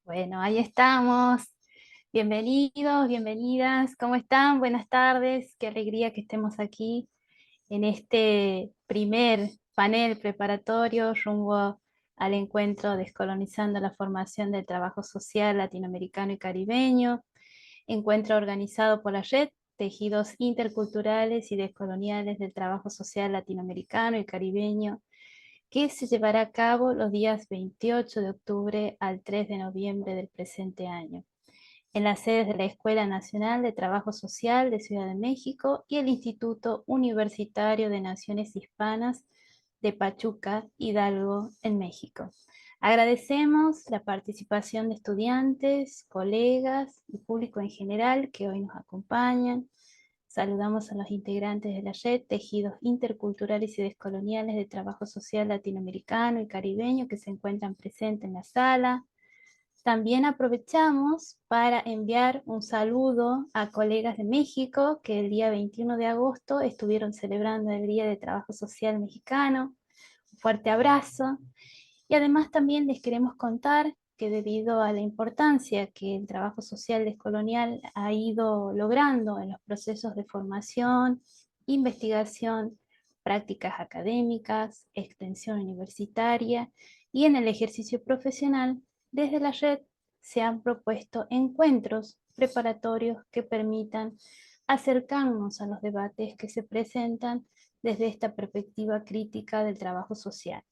Bueno, ahí estamos. Bienvenidos, bienvenidas. ¿Cómo están? Buenas tardes. Qué alegría que estemos aquí en este primer panel preparatorio rumbo al encuentro Descolonizando la Formación del Trabajo Social Latinoamericano y Caribeño. Encuentro organizado por la Red Tejidos Interculturales y Descoloniales del Trabajo Social Latinoamericano y Caribeño, que se llevará a cabo los días 28 de octubre al 3 de noviembre del presente año, en las sedes de la Escuela Nacional de Trabajo Social de Ciudad de México y el Instituto Universitario de Naciones Hispanas de Pachuca, Hidalgo, en México. Agradecemos la participación de estudiantes, colegas y público en general que hoy nos acompañan. Saludamos a los integrantes de la Red Tejidos Interculturales y Descoloniales de Trabajo Social Latinoamericano y Caribeño que se encuentran presentes en la sala. También aprovechamos para enviar un saludo a colegas de México que el día 21 de agosto estuvieron celebrando el Día de Trabajo Social Mexicano. Un fuerte abrazo. Y además también les queremos contar que debido a la importancia que el trabajo social descolonial ha ido logrando en los procesos de formación, investigación, prácticas académicas, extensión universitaria y en el ejercicio profesional, desde la red se han propuesto encuentros preparatorios que permitan acercarnos a los debates que se presentan desde esta perspectiva crítica del trabajo social.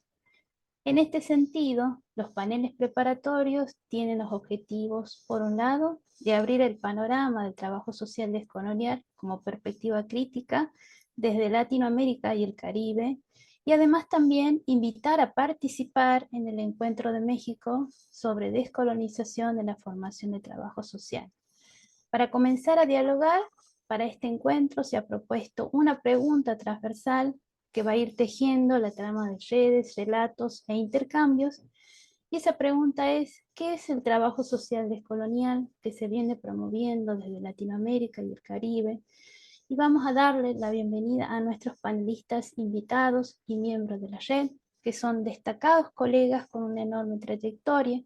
En este sentido, los paneles preparatorios tienen los objetivos, por un lado, de abrir el panorama del trabajo social descolonial como perspectiva crítica desde Latinoamérica y el Caribe, y además también invitar a participar en el Encuentro de México sobre descolonización de la formación de trabajo social. Para comenzar a dialogar, para este encuentro se ha propuesto una pregunta transversal que va a ir tejiendo la trama de redes, relatos e intercambios. Y esa pregunta es, ¿qué es el trabajo social descolonial que se viene promoviendo desde Latinoamérica y el Caribe? Y vamos a darle la bienvenida a nuestros panelistas invitados y miembros de la red, que son destacados colegas con una enorme trayectoria.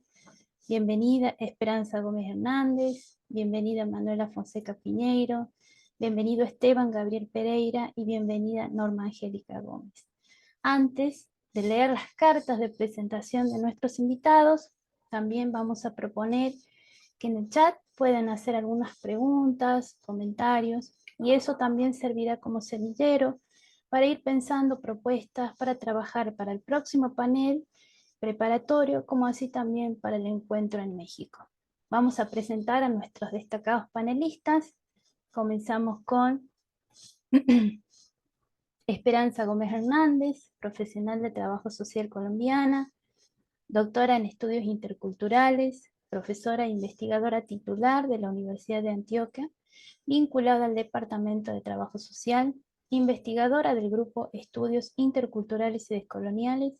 Bienvenida Esperanza Gómez Hernández, bienvenida Manuela Fonseca Piñeiro, bienvenido Esteban Gabriel Pereira y bienvenida Norma Angélica Gómez. Antes de leer las cartas de presentación de nuestros invitados, también vamos a proponer que en el chat puedan hacer algunas preguntas, comentarios, y eso también servirá como semillero para ir pensando propuestas para trabajar para el próximo panel preparatorio, como así también para el encuentro en México. Vamos a presentar a nuestros destacados panelistas. Comenzamos con Esperanza Gómez Hernández, profesional de trabajo social colombiana, doctora en estudios interculturales, profesora e investigadora titular de la Universidad de Antioquia, vinculada al Departamento de Trabajo Social, investigadora del Grupo Estudios Interculturales y Descoloniales,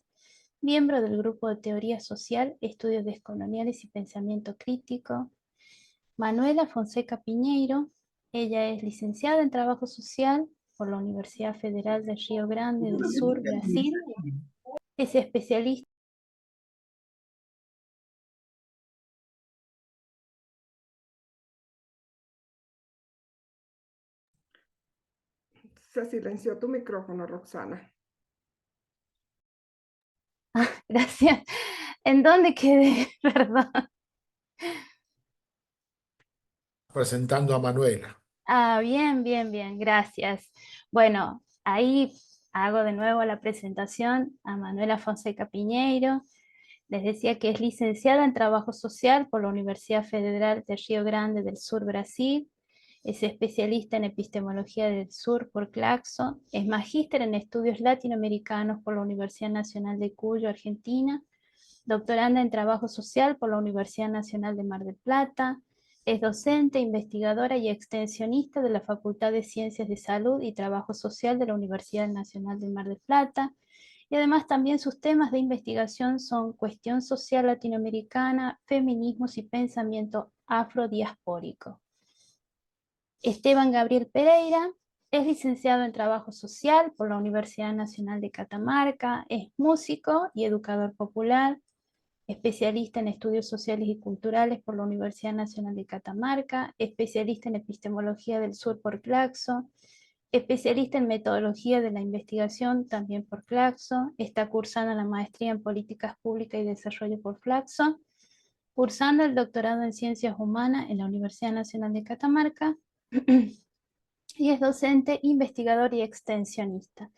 miembro del Grupo de Teoría Social, Estudios Descoloniales y Pensamiento Crítico. Manuela Fonseca Piñeiro, ella es licenciada en Trabajo Social por la Universidad Federal de Río Grande del Sur, Brasil. Es especialista. Se silenció tu micrófono, Roxana. Gracias. ¿En dónde quedé? Perdón. Presentando a Manuela. Bien, bien, bien, gracias. Bueno, ahí hago de nuevo la presentación a Manuela Fonseca Piñeiro. Les decía que es licenciada en Trabajo Social por la Universidad Federal de Río Grande del Sur, Brasil. Es especialista en Epistemología del Sur por Claxo. Es magíster en Estudios Latinoamericanos por la Universidad Nacional de Cuyo, Argentina. Doctoranda en Trabajo Social por la Universidad Nacional de Mar del Plata. Es docente, investigadora y extensionista de la Facultad de Ciencias de Salud y Trabajo Social de la Universidad Nacional de Mar del Plata. Y además también sus temas de investigación son cuestión social latinoamericana, feminismos y pensamiento afrodiaspórico. Esteban Gabriel Pereira es licenciado en Trabajo Social por la Universidad Nacional de Catamarca, es músico y educador popular, especialista en estudios sociales y culturales por la Universidad Nacional de Catamarca, especialista en epistemología del sur por Claxo, especialista en metodología de la investigación también por Claxo, está cursando la maestría en políticas públicas y desarrollo por Claxo, cursando el doctorado en ciencias humanas en la Universidad Nacional de Catamarca y es docente, investigador y extensionista.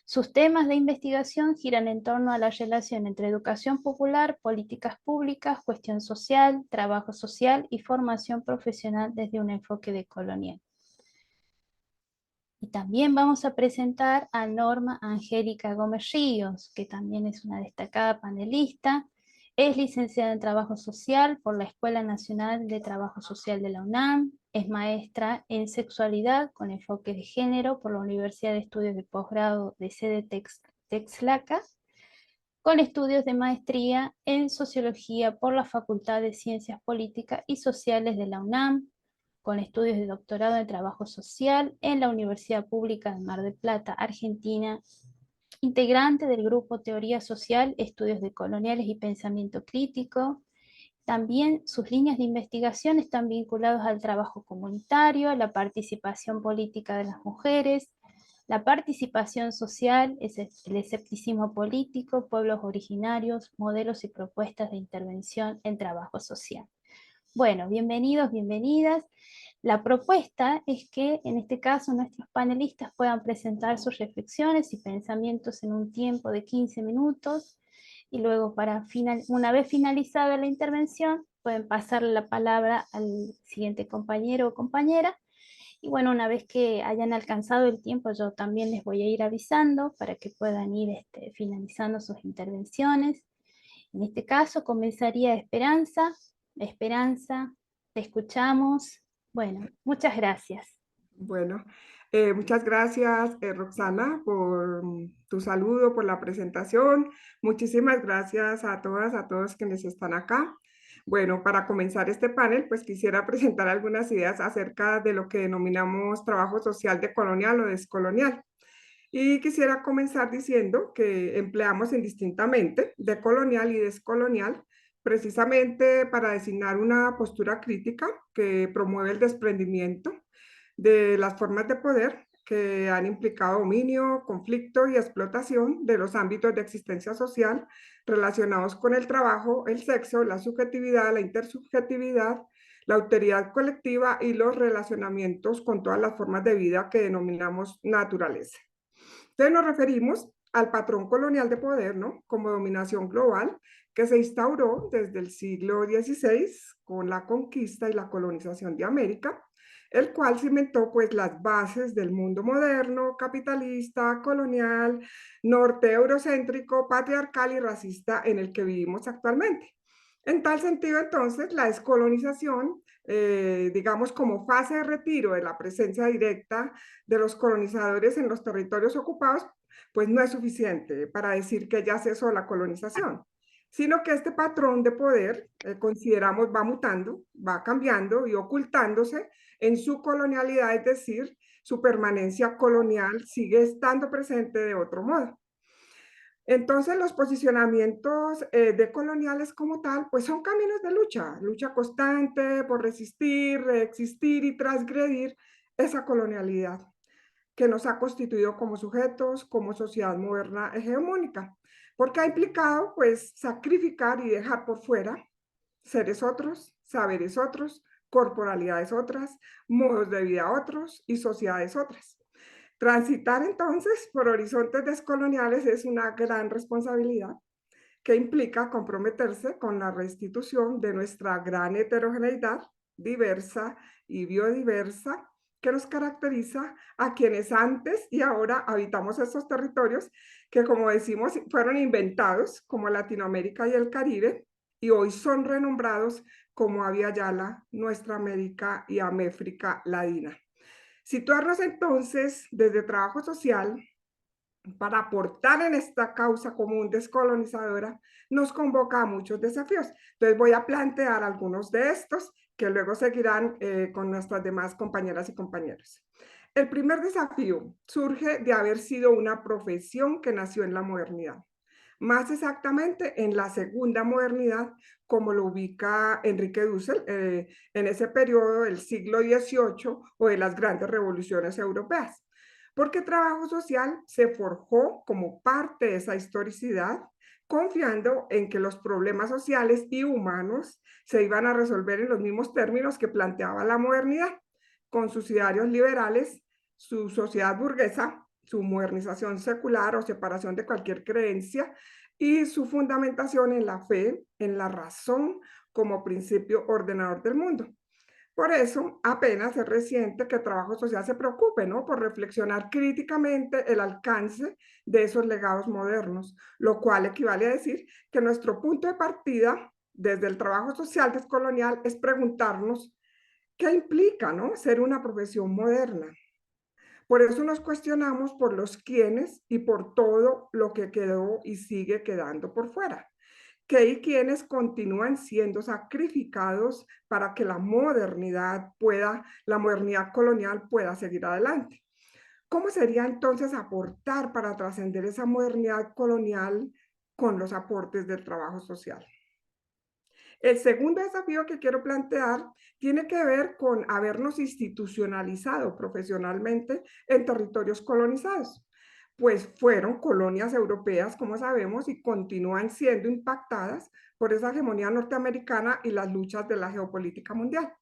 Sus temas de investigación giran en torno a la relación entre educación popular, políticas públicas, cuestión social, trabajo social y formación profesional desde un enfoque decolonial. Y también vamos a presentar a Norma Angélica Gómez Ríos, que también es una destacada panelista. Es licenciada en Trabajo Social por la Escuela Nacional de Trabajo Social de la UNAM. Es maestra en Sexualidad con enfoque de género por la Universidad de Estudios de Posgrado de sede Texlaca, con estudios de maestría en Sociología por la Facultad de Ciencias Políticas y Sociales de la UNAM, con estudios de doctorado en Trabajo Social en la Universidad Pública de Mar del Plata, Argentina, integrante del grupo Teoría Social, Estudios Decoloniales y Pensamiento Crítico. También sus líneas de investigación están vinculadas al trabajo comunitario, la participación política de las mujeres, la participación social, el escepticismo político, pueblos originarios, modelos y propuestas de intervención en trabajo social. Bueno, bienvenidos, bienvenidas. La propuesta es que en este caso nuestros panelistas puedan presentar sus reflexiones y pensamientos en un tiempo de 15 minutos y luego una vez finalizada la intervención pueden pasarle la palabra al siguiente compañero o compañera. Y bueno, una vez que hayan alcanzado el tiempo, yo también les voy a ir avisando para que puedan ir finalizando sus intervenciones. En este caso comenzaría Esperanza. Esperanza, te escuchamos. Bueno, muchas gracias. Bueno, muchas gracias, Roxana, por tu saludo, por la presentación. Muchísimas gracias a todas, a todos quienes están acá. Bueno, para comenzar este panel, pues quisiera presentar algunas ideas acerca de lo que denominamos trabajo social decolonial o descolonial. Y quisiera comenzar diciendo que empleamos indistintamente decolonial y descolonial precisamente para designar una postura crítica que promueve el desprendimiento de las formas de poder que han implicado dominio, conflicto y explotación de los ámbitos de existencia social relacionados con el trabajo, el sexo, la subjetividad, la intersubjetividad, la autoridad colectiva y los relacionamientos con todas las formas de vida que denominamos naturaleza. Entonces nos referimos al patrón colonial de poder, ¿no? Como dominación global que se instauró desde el siglo XVI con la conquista y la colonización de América, el cual cimentó pues las bases del mundo moderno, capitalista, colonial, norte eurocéntrico, patriarcal y racista en el que vivimos actualmente. En tal sentido, entonces, la descolonización, digamos, como fase de retiro de la presencia directa de los colonizadores en los territorios ocupados, pues no es suficiente para decir que ya cesó la colonización, sino que este patrón de poder, consideramos, va mutando, va cambiando y ocultándose en su colonialidad, es decir, su permanencia colonial sigue estando presente de otro modo. Entonces, los posicionamientos decoloniales como tal, pues son caminos de lucha, lucha constante por resistir, reexistir y transgredir esa colonialidad que nos ha constituido como sujetos, como sociedad moderna hegemónica, porque ha implicado, pues, sacrificar y dejar por fuera seres otros, saberes otros, corporalidades otras, modos de vida otros y sociedades otras. Transitar entonces por horizontes descoloniales es una gran responsabilidad que implica comprometerse con la restitución de nuestra gran heterogeneidad diversa y biodiversa que nos caracteriza a quienes antes y ahora habitamos estos territorios que, como decimos, fueron inventados como Latinoamérica y el Caribe y hoy son renombrados como Avia Yala, Nuestra América y Améfrica Latina. Situarnos entonces desde trabajo social para aportar en esta causa común descolonizadora nos convoca a muchos desafíos. Entonces voy a plantear algunos de estos que luego seguirán con nuestras demás compañeras y compañeros. El primer desafío surge de haber sido una profesión que nació en la modernidad. más exactamente en la segunda modernidad, como lo ubica Enrique Dussel, en ese periodo del siglo XVIII o de las grandes revoluciones europeas. Porque trabajo social se forjó como parte de esa historicidad, confiando en que los problemas sociales y humanos se iban a resolver en los mismos términos que planteaba la modernidad, con sus idearios liberales, su sociedad burguesa, su modernización secular o separación de cualquier creencia y su fundamentación en la fe, en la razón como principio ordenador del mundo. Por eso, apenas es reciente que el trabajo social se preocupe, ¿no?, por reflexionar críticamente el alcance de esos legados modernos, lo cual equivale a decir que nuestro punto de partida desde el trabajo social descolonial es preguntarnos qué implica, ¿no?, ser una profesión moderna. Por eso nos cuestionamos por los quiénes y por todo lo que quedó y sigue quedando por fuera. ¿Qué y quiénes continúan siendo sacrificados para que la modernidad colonial pueda seguir adelante? ¿Cómo sería entonces aportar para trascender esa modernidad colonial con los aportes del trabajo social? El segundo desafío que quiero plantear tiene que ver con habernos institucionalizado profesionalmente en territorios colonizados, pues fueron colonias europeas, como sabemos, y continúan siendo impactadas por esa hegemonía norteamericana y las luchas de la geopolítica mundial.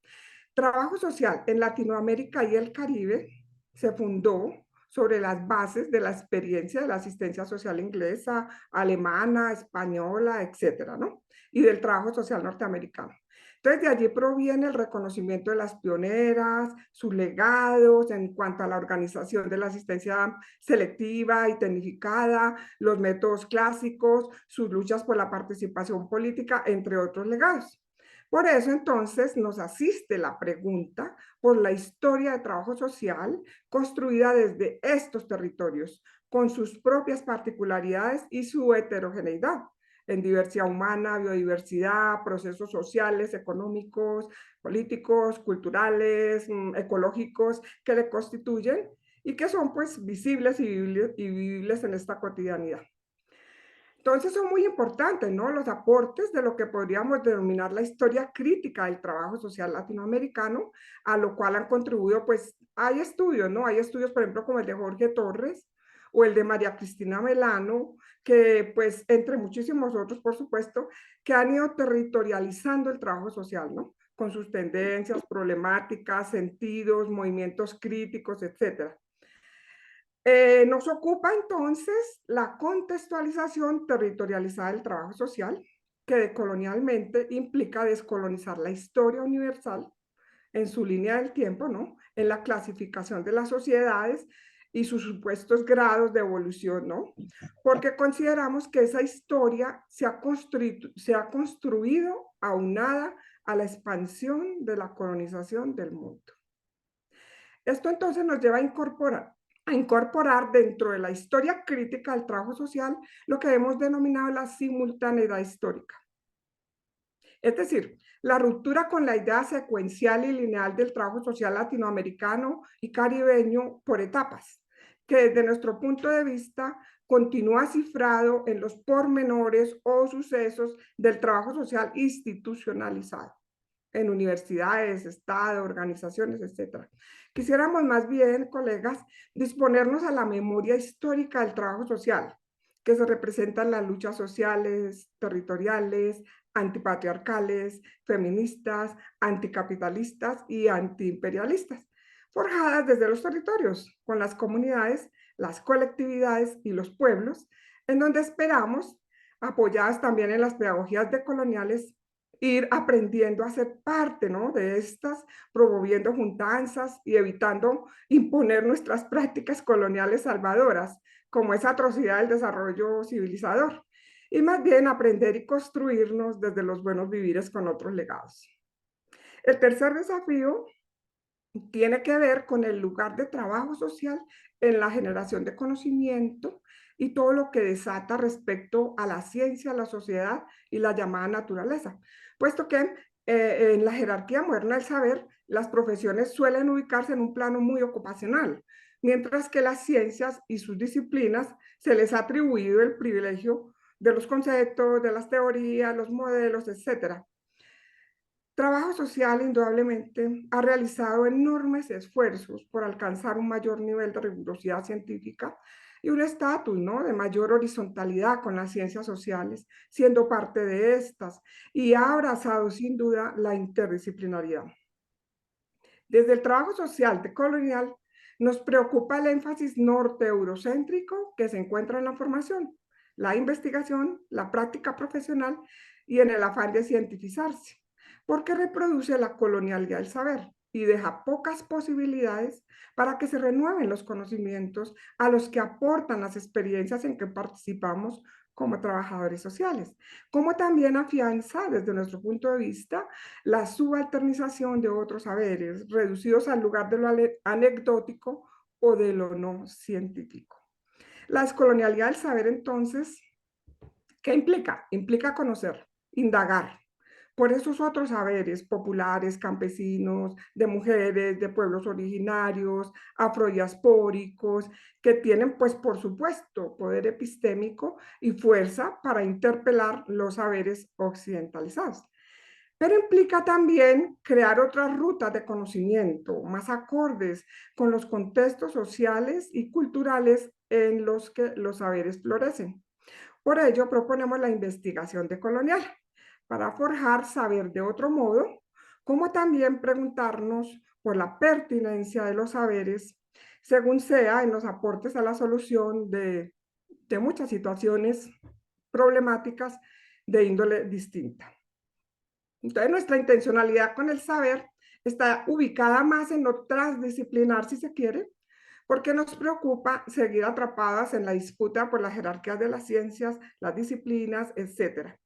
Trabajo social en Latinoamérica y el Caribe se fundó sobre las bases de la experiencia de la asistencia social inglesa, alemana, española, etcétera, ¿no? Y del trabajo social norteamericano. Entonces, de allí proviene el reconocimiento de las pioneras, sus legados en cuanto a la organización de la asistencia selectiva y tecnificada, los métodos clásicos, sus luchas por la participación política, entre otros legados. Por eso entonces nos asiste la pregunta por la historia de trabajo social construida desde estos territorios, con sus propias particularidades y su heterogeneidad en diversidad humana, biodiversidad, procesos sociales, económicos, políticos, culturales, ecológicos que le constituyen y que son pues visibles y vivibles en esta cotidianidad. Entonces son muy importantes, ¿no?, los aportes de lo que podríamos denominar la historia crítica del trabajo social latinoamericano, a lo cual han contribuido, pues hay estudios, ¿no? Hay estudios, por ejemplo, como el de Jorge Torres o el de María Cristina Melano, que pues entre muchísimos otros, por supuesto, que han ido territorializando el trabajo social, ¿no?, con sus tendencias, problemáticas, sentidos, movimientos críticos, etcétera. Nos ocupa entonces la contextualización territorializada del trabajo social, que decolonialmente implica descolonizar la historia universal en su línea del tiempo, ¿no?, en la clasificación de las sociedades y sus supuestos grados de evolución, ¿no? Porque consideramos que esa historia se ha construido aunada a la expansión de la colonización del mundo. Esto entonces nos lleva a incorporar dentro de la historia crítica del trabajo social lo que hemos denominado la simultaneidad histórica. Es decir, la ruptura con la idea secuencial y lineal del trabajo social latinoamericano y caribeño por etapas, que desde nuestro punto de vista continúa cifrado en los pormenores o sucesos del trabajo social institucionalizado en universidades, Estado, organizaciones, etcétera. Quisiéramos más bien, colegas, disponernos a la memoria histórica del trabajo social, que se representa en las luchas sociales, territoriales, antipatriarcales, feministas, anticapitalistas y antiimperialistas, forjadas desde los territorios, con las comunidades, las colectividades y los pueblos, en donde esperamos, apoyadas también en las pedagogías decoloniales, ir aprendiendo a ser parte, ¿no?, de estas, promoviendo juntanzas y evitando imponer nuestras prácticas coloniales salvadoras, como esa atrocidad del desarrollo civilizador, y más bien aprender y construirnos desde los buenos vivires con otros legados. El tercer desafío tiene que ver con el lugar de trabajo social en la generación de conocimiento y todo lo que desata respecto a la ciencia, la sociedad y la llamada naturaleza, puesto que en la jerarquía moderna del saber, las profesiones suelen ubicarse en un plano muy ocupacional, mientras que las ciencias y sus disciplinas se les ha atribuido el privilegio de los conceptos, de las teorías, los modelos, etcétera. Trabajo social, indudablemente, ha realizado enormes esfuerzos por alcanzar un mayor nivel de rigurosidad científica y un estatus, ¿no?, de mayor horizontalidad con las ciencias sociales, siendo parte de estas, y ha abrazado sin duda la interdisciplinariedad. Desde el trabajo social decolonial nos preocupa el énfasis norte-eurocéntrico que se encuentra en la formación, la investigación, la práctica profesional y en el afán de cientificarse, porque reproduce la colonialidad del saber y deja pocas posibilidades para que se renueven los conocimientos a los que aportan las experiencias en que participamos como trabajadores sociales, como también afianza desde nuestro punto de vista la subalternización de otros saberes, reducidos al lugar de lo anecdótico o de lo no científico. La descolonialidad del saber, entonces, ¿qué implica? Implica conocer, indagar por esos otros saberes populares, campesinos, de mujeres, de pueblos originarios, afrodiaspóricos, que tienen, pues, por supuesto, poder epistémico y fuerza para interpelar los saberes occidentalizados. Pero implica también crear otras rutas de conocimiento más acordes con los contextos sociales y culturales en los que los saberes florecen. Por ello, proponemos la investigación decolonial para forjar saber de otro modo, como también preguntarnos por la pertinencia de los saberes, según sea en los aportes a la solución de muchas situaciones problemáticas de índole distinta. Entonces, nuestra intencionalidad con el saber está ubicada más en lo transdisciplinar, si se quiere, porque nos preocupa seguir atrapadas en la disputa por las jerarquías de las ciencias, las disciplinas, etcétera.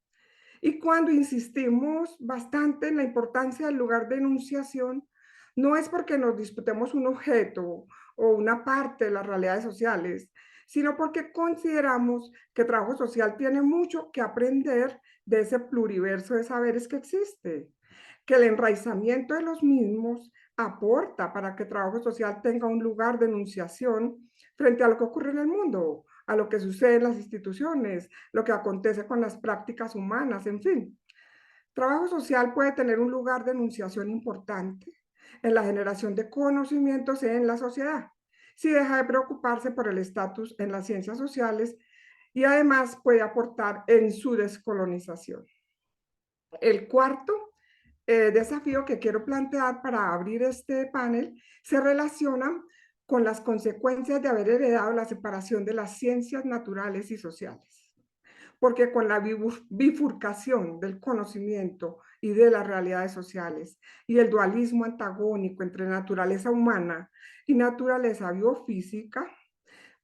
Y cuando insistimos bastante en la importancia del lugar de enunciación, no es porque nos disputemos un objeto o una parte de las realidades sociales, sino porque consideramos que trabajo social tiene mucho que aprender de ese pluriverso de saberes que existe, que el enraizamiento de los mismos aporta para que trabajo social tenga un lugar de enunciación frente a lo que ocurre en el mundo, a lo que sucede en las instituciones, lo que acontece con las prácticas humanas, en fin. Trabajo social puede tener un lugar de enunciación importante en la generación de conocimientos en la sociedad, si deja de preocuparse por el estatus en las ciencias sociales y además puede aportar en su descolonización. El cuarto desafío que quiero plantear para abrir este panel se relaciona con las consecuencias de haber heredado la separación de las ciencias naturales y sociales. Porque con la bifurcación del conocimiento y de las realidades sociales y el dualismo antagónico entre naturaleza humana y naturaleza biofísica,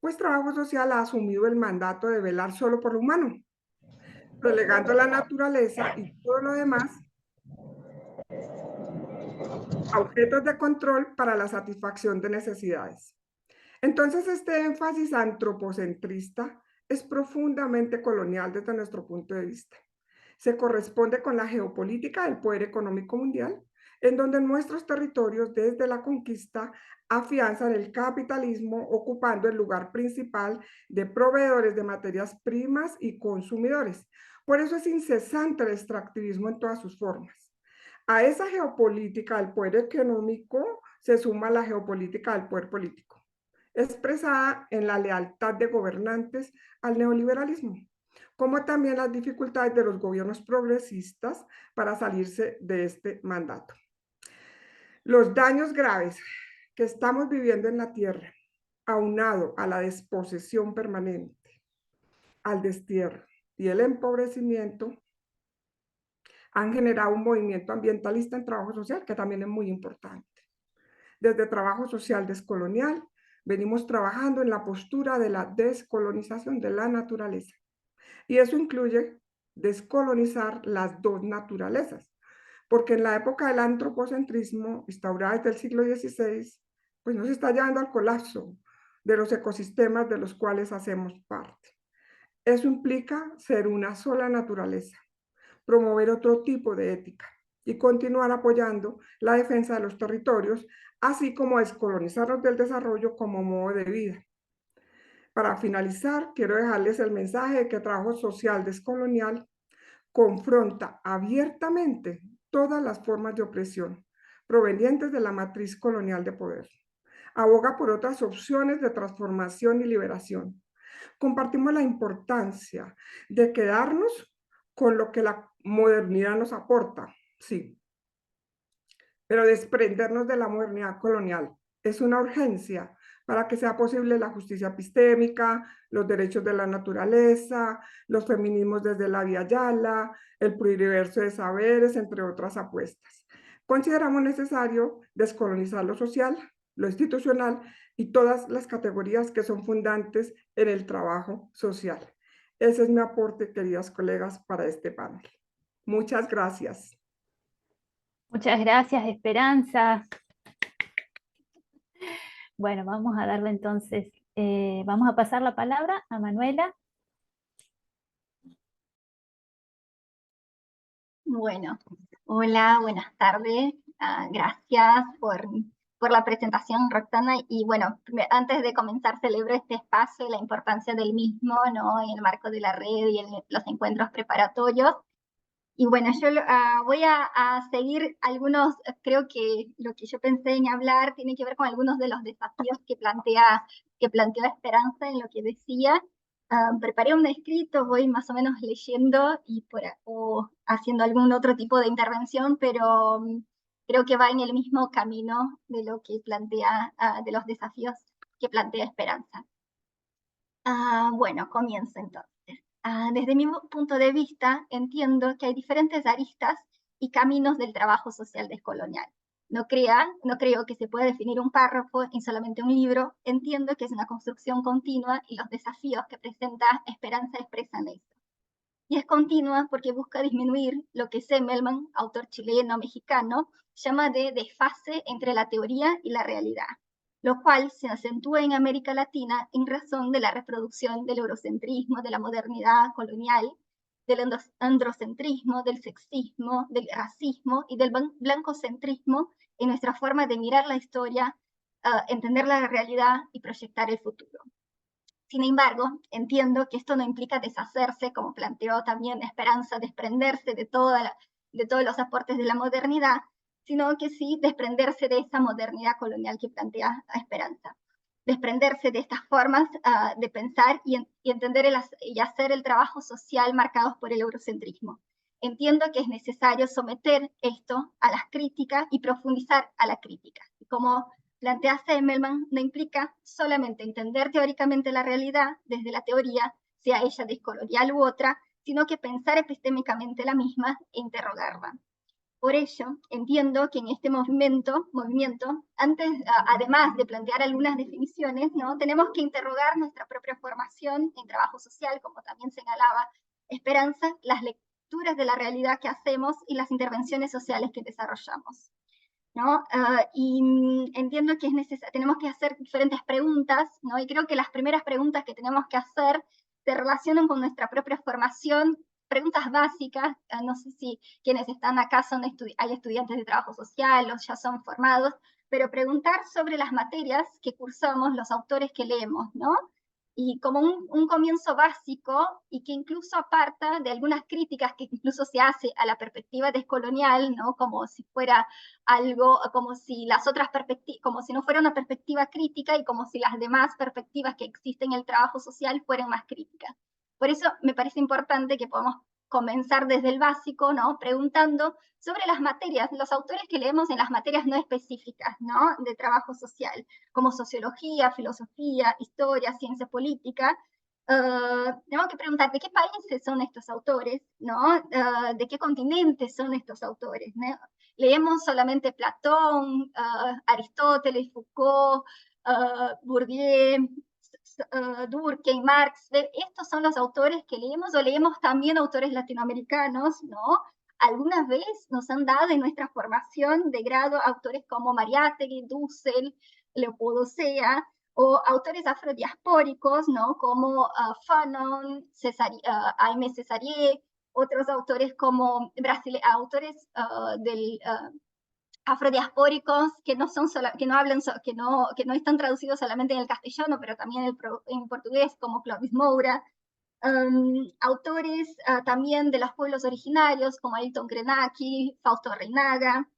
pues trabajo social ha asumido el mandato de velar solo por lo humano, relegando la naturaleza y todo lo demás a objetos de control para la satisfacción de necesidades. Entonces, este énfasis antropocentrista es profundamente colonial desde nuestro punto de vista. Se corresponde con la geopolítica del poder económico mundial, en donde nuestros territorios desde la conquista afianzan el capitalismo ocupando el lugar principal de proveedores de materias primas y consumidores. Por eso es incesante el extractivismo en todas sus formas. A esa geopolítica del poder económico se suma la geopolítica del poder político, expresada en la lealtad de gobernantes al neoliberalismo, como también las dificultades de los gobiernos progresistas para salirse de este mandato. Los daños graves que estamos viviendo en la tierra, aunado a la desposesión permanente, al destierro y el empobrecimiento, han generado un movimiento ambientalista en trabajo social que también es muy importante. Desde trabajo social descolonial, venimos trabajando en la postura de la descolonización de la naturaleza. Y eso incluye descolonizar las dos naturalezas, porque en la época del antropocentrismo, instaurada desde el siglo XVI, pues nos está llevando al colapso de los ecosistemas de los cuales hacemos parte. Eso implica ser una sola naturaleza, promover otro tipo de ética y continuar apoyando la defensa de los territorios, así como descolonizarnos del desarrollo como modo de vida. Para finalizar, quiero dejarles el mensaje de que el trabajo social descolonial confronta abiertamente todas las formas de opresión provenientes de la matriz colonial de poder. Aboga por otras opciones de transformación y liberación. Compartimos la importancia de quedarnos con lo que la modernidad nos aporta, sí, pero desprendernos de la modernidad colonial es una urgencia para que sea posible la justicia epistémica, los derechos de la naturaleza, los feminismos desde la Via Yala, el pluriverso de saberes, entre otras apuestas. Consideramos necesario descolonizar lo social, lo institucional y todas las categorías que son fundantes en el trabajo social. Ese es mi aporte, queridas colegas, para este panel. Muchas gracias. Muchas gracias, Esperanza. Bueno, vamos a darle entonces, vamos a pasar la palabra a Manuela. Bueno, hola, buenas tardes. Gracias por la presentación, Roxana. Y bueno, antes de comenzar, celebro este espacio y la importancia del mismo, ¿no? En el marco de la red y en los encuentros preparatorios. Y bueno, yo voy a seguir algunos, creo que lo que yo pensé en hablar tiene que ver con algunos de los desafíos que planteó Esperanza en lo que decía. Preparé un escrito, voy más o menos leyendo o haciendo algún otro tipo de intervención, pero creo que va en el mismo camino de lo que plantea, de los desafíos que plantea Esperanza. Bueno, comienzo entonces. Desde mi punto de vista, entiendo que hay diferentes aristas y caminos del trabajo social descolonial. No creo que se pueda definir un párrafo en solamente un libro. Entiendo que es una construcción continua y los desafíos que presenta Esperanza expresan eso. Y es continua porque busca disminuir lo que Semmelman, autor chileno-mexicano, llama de desfase entre la teoría y la realidad, lo cual se acentúa en América Latina en razón de la reproducción del eurocentrismo, de la modernidad colonial, del androcentrismo, del sexismo, del racismo y del blancocentrismo en nuestra forma de mirar la historia, entender la realidad y proyectar el futuro. Sin embargo, entiendo que esto no implica deshacerse, como planteó también Esperanza, desprenderse de todos los aportes de la modernidad, sino que sí desprenderse de esa modernidad colonial que plantea Esperanza. Desprenderse de estas formas de pensar y entender y hacer el trabajo social marcados por el eurocentrismo. Entiendo que es necesario someter esto a las críticas y profundizar a la crítica. Como plantea Semmelman, no implica solamente entender teóricamente la realidad desde la teoría, sea ella descolonial u otra, sino que pensar epistémicamente la misma e interrogarla. Por ello, entiendo que en este movimiento antes, además de plantear algunas definiciones, ¿no? Tenemos que interrogar nuestra propia formación en trabajo social, como también señalaba Esperanza, las lecturas de la realidad que hacemos y las intervenciones sociales que desarrollamos, ¿no? Y entiendo que tenemos que hacer diferentes preguntas, ¿no? Y creo que las primeras preguntas que tenemos que hacer se relacionan con nuestra propia formación, preguntas básicas. No sé si quienes están acá hay estudiantes de trabajo social o ya son formados, pero preguntar sobre las materias que cursamos, los autores que leemos, ¿no? Y como un comienzo básico y que incluso aparta de algunas críticas que incluso se hace a la perspectiva descolonial, ¿no? Como si fuera algo, como si las otras perspectivas, como si no fuera una perspectiva crítica y como si las demás perspectivas que existen en el trabajo social fueran más críticas. Por eso me parece importante que podamos comenzar desde el básico, ¿no? Preguntando sobre las materias, los autores que leemos en las materias no específicas, ¿no? De trabajo social, como sociología, filosofía, historia, ciencia política. Tenemos que preguntar de qué países son estos autores, ¿no? De qué continentes son estos autores, ¿no? Leemos solamente Platón, Aristóteles, Foucault, Bourdieu, Durkheim, Marx. Estos son los autores que leemos, o leemos también autores latinoamericanos, ¿no? Algunas veces nos han dado en nuestra formación de grado autores como Mariátegui, Dussel, Leopoldo Sea, o autores afrodiaspóricos, ¿no? Como Fanon, Aimé Césarier, otros autores como autores afrodiaspóricos que no son que no hablan, que no están traducidos solamente en el castellano, pero también en portugués, como Clovis Moura. Autores también de los pueblos originarios, como Ailton Krenak, Fausto Reinaga.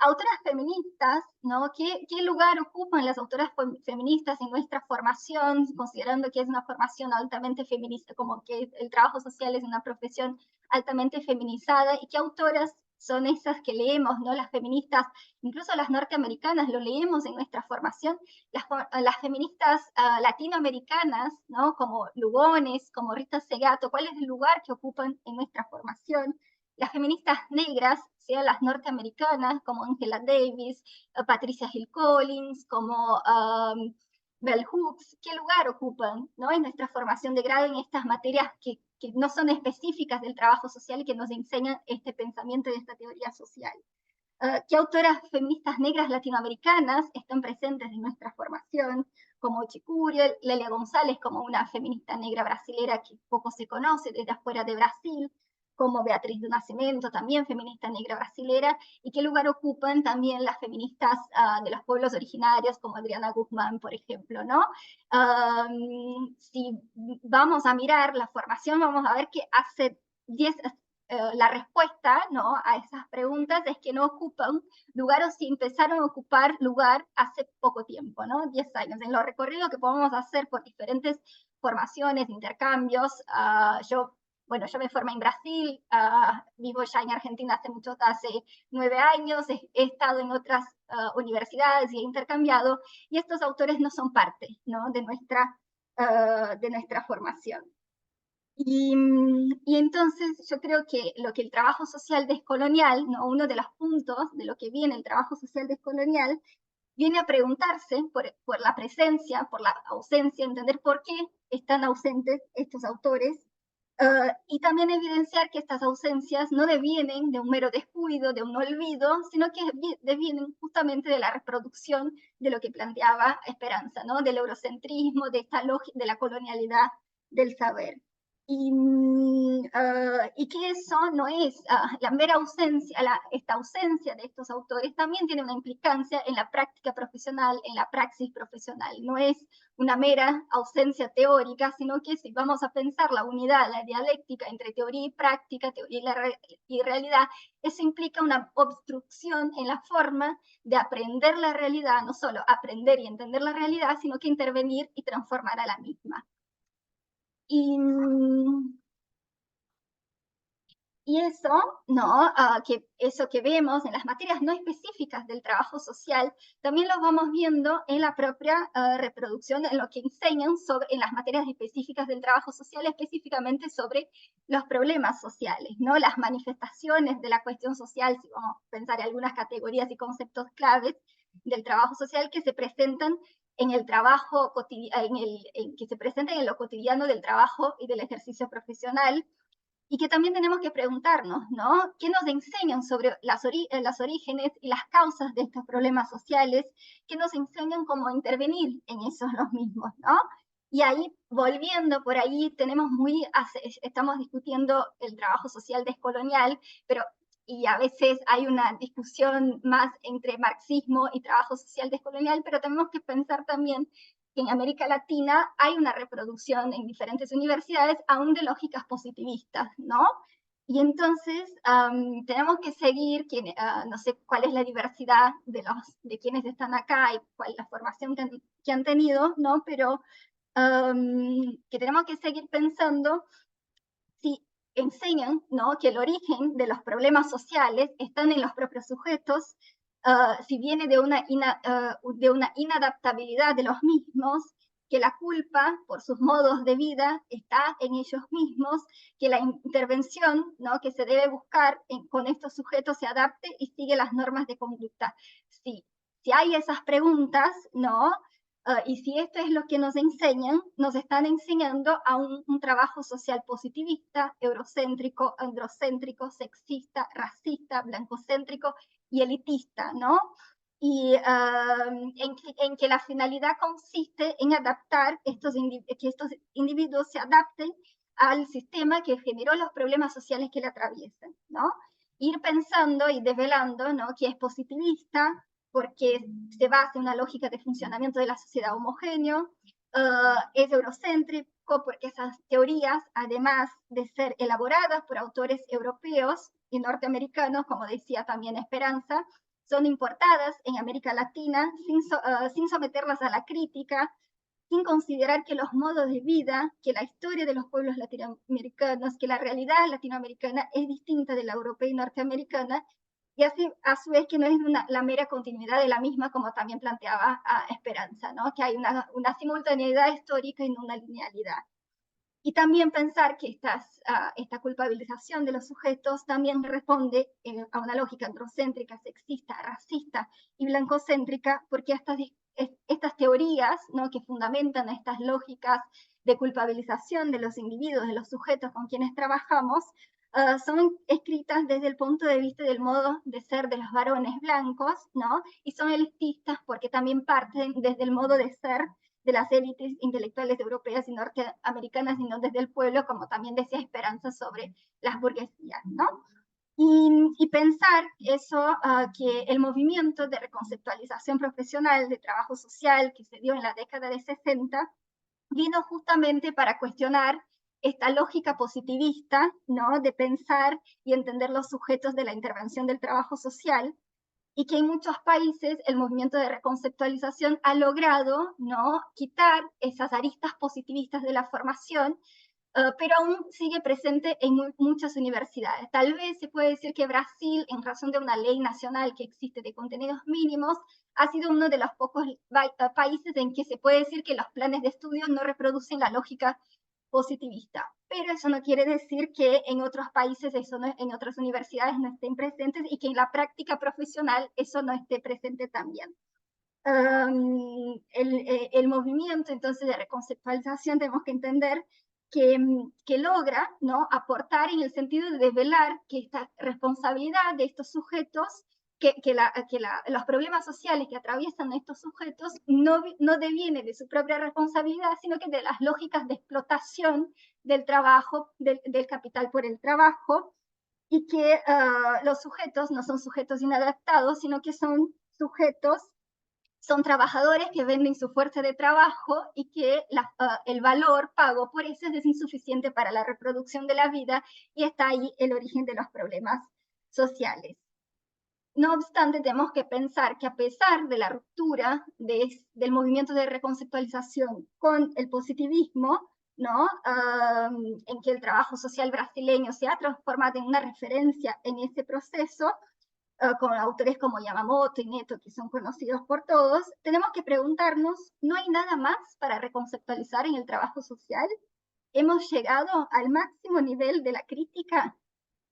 Autoras feministas, ¿no? ¿Qué lugar ocupan las autoras feministas en nuestra formación, considerando que es una formación altamente feminista, como que el trabajo social es una profesión altamente feminizada? ¿Y qué autoras son esas que leemos, ¿no? Las feministas, incluso las norteamericanas, lo leemos en nuestra formación. Las feministas latinoamericanas, ¿no? Como Lugones, como Rita Segato, ¿cuál es el lugar que ocupan en nuestra formación? Las feministas negras, sean las norteamericanas, como Angela Davis, Patricia Hill Collins, como Bell Hooks, ¿qué lugar ocupan, ¿no? en nuestra formación de grado en estas materias que no son específicas del trabajo social y que nos enseñan este pensamiento y esta teoría social? ¿Qué autoras feministas negras latinoamericanas están presentes en nuestra formación? Como Chicuriel, Lelia González, como una feminista negra brasilera que poco se conoce desde afuera de Brasil, como Beatriz do Nascimento, también feminista negra brasilera, y qué lugar ocupan también las feministas de los pueblos originarios, como Adriana Guzmán, por ejemplo, ¿no? Si vamos a mirar la formación, vamos a ver que hace 10, la respuesta, ¿no? a esas preguntas es que no ocupan lugar, o si empezaron a ocupar lugar hace poco tiempo, ¿no? 10 años. En los recorridos que podemos hacer por diferentes formaciones, intercambios, yo me formé en Brasil, vivo ya en Argentina hace 9 años, he estado en otras universidades y he intercambiado, y estos autores no son parte, ¿no? de nuestra formación. Y entonces yo creo que lo que el trabajo social descolonial, ¿no? uno de los puntos de lo que viene el trabajo social descolonial, viene a preguntarse por la presencia, por la ausencia, entender por qué están ausentes estos autores, y también evidenciar que estas ausencias no devienen de un mero descuido, de un olvido, sino que devienen justamente de la reproducción de lo que planteaba Esperanza, ¿no? del eurocentrismo, de la colonialidad del saber. Y que eso no es la mera ausencia, esta ausencia de estos autores también tiene una implicancia en la práctica profesional, en la praxis profesional. No es una mera ausencia teórica, sino que si vamos a pensar la unidad, la dialéctica entre teoría y práctica, teoría y realidad, eso implica una obstrucción en la forma de aprender la realidad, no solo aprender y entender la realidad, sino que intervenir y transformar a la misma. Y eso, ¿no? Eso que vemos en las materias no específicas del trabajo social, también lo vamos viendo en la propia reproducción, en lo que enseñan en las materias específicas del trabajo social, específicamente sobre los problemas sociales, ¿no? Las manifestaciones de la cuestión social, si vamos a pensar en algunas categorías y conceptos claves del trabajo social que se presentan en el trabajo cotidiano, que se presentan en lo cotidiano del trabajo y del ejercicio profesional, y que también tenemos que preguntarnos, ¿no? ¿Qué nos enseñan sobre los orígenes y las causas de estos problemas sociales? ¿Qué nos enseñan cómo intervenir en esos los mismos, ¿no? Y ahí, volviendo por ahí, estamos discutiendo el trabajo social descolonial, y a veces hay una discusión más entre marxismo y trabajo social descolonial, pero tenemos que pensar también que en América Latina hay una reproducción en diferentes universidades aún de lógicas positivistas, ¿no? Y entonces tenemos que seguir, no sé cuál es la diversidad de quienes están acá y cuál es la formación que han tenido, ¿no? Pero que tenemos que seguir pensando si enseñan, ¿no? que el origen de los problemas sociales están en los propios sujetos, si viene de una inadaptabilidad de los mismos, que la culpa por sus modos de vida está en ellos mismos, que la intervención, ¿no? que se debe buscar con estos sujetos se adapte y sigue las normas de conducta. Si hay esas preguntas, ¿no? Y si esto es lo que nos enseñan, nos están enseñando a un trabajo social positivista, eurocéntrico, androcéntrico, sexista, racista, blancocéntrico y elitista, ¿no? Y en que la finalidad consiste en adaptar que estos individuos se adapten al sistema que generó los problemas sociales que le atraviesan, ¿no? ir pensando y develando, ¿no?, que es positivista, porque se basa en una lógica de funcionamiento de la sociedad homogéneo, es eurocéntrico, porque esas teorías, además de ser elaboradas por autores europeos y norteamericanos, como decía también Esperanza, son importadas en América Latina sin someterlas a la crítica, sin considerar que los modos de vida, que la historia de los pueblos latinoamericanos, que la realidad latinoamericana es distinta de la europea y norteamericana, y así, a su vez que no es la mera continuidad de la misma, como también planteaba Esperanza, ¿no?, que hay una simultaneidad histórica y no una linealidad. Y también pensar que esta culpabilización de los sujetos también responde a una lógica androcéntrica, sexista, racista y blancocéntrica, porque estas teorías, ¿no?, que fundamentan estas lógicas de culpabilización de los individuos, de los sujetos con quienes trabajamos, son escritas desde el punto de vista del modo de ser de los varones blancos, ¿no?, y son elitistas porque también parten desde el modo de ser de las élites intelectuales europeas y norteamericanas, sino desde el pueblo, como también decía Esperanza sobre las burguesías, ¿no? Y pensar eso, que el movimiento de reconceptualización profesional, de trabajo social, que se dio en la década de 60, vino justamente para cuestionar esta lógica positivista, ¿no?, de pensar y entender los sujetos de la intervención del trabajo social, y que en muchos países el movimiento de reconceptualización ha logrado, ¿no?, quitar esas aristas positivistas de la formación, pero aún sigue presente en muchas universidades. Tal vez se puede decir que Brasil, en razón de una ley nacional que existe de contenidos mínimos, ha sido uno de los pocos países en que se puede decir que los planes de estudio no reproducen la lógica positivista. Pero eso no quiere decir que en otros países, en otras universidades no estén presentes, y que en la práctica profesional eso no esté presente también. El movimiento entonces de reconceptualización tenemos que entender que logra, ¿no?, aportar en el sentido de develar que esta responsabilidad de estos sujetos, los problemas sociales que atraviesan estos sujetos no deviene de su propia responsabilidad, sino que de las lógicas de explotación del trabajo, del capital por el trabajo, y que los sujetos no son sujetos inadaptados, sino que son trabajadores que venden su fuerza de trabajo, y que el valor pago por eso es insuficiente para la reproducción de la vida, y está ahí el origen de los problemas sociales. No obstante, tenemos que pensar que a pesar de la ruptura del movimiento de reconceptualización con el positivismo, ¿no?, en que el trabajo social brasileño se ha transformado en una referencia en ese proceso, con autores como Yamamoto y Neto, que son conocidos por todos, tenemos que preguntarnos, ¿no hay nada más para reconceptualizar en el trabajo social? ¿Hemos llegado al máximo nivel de la crítica?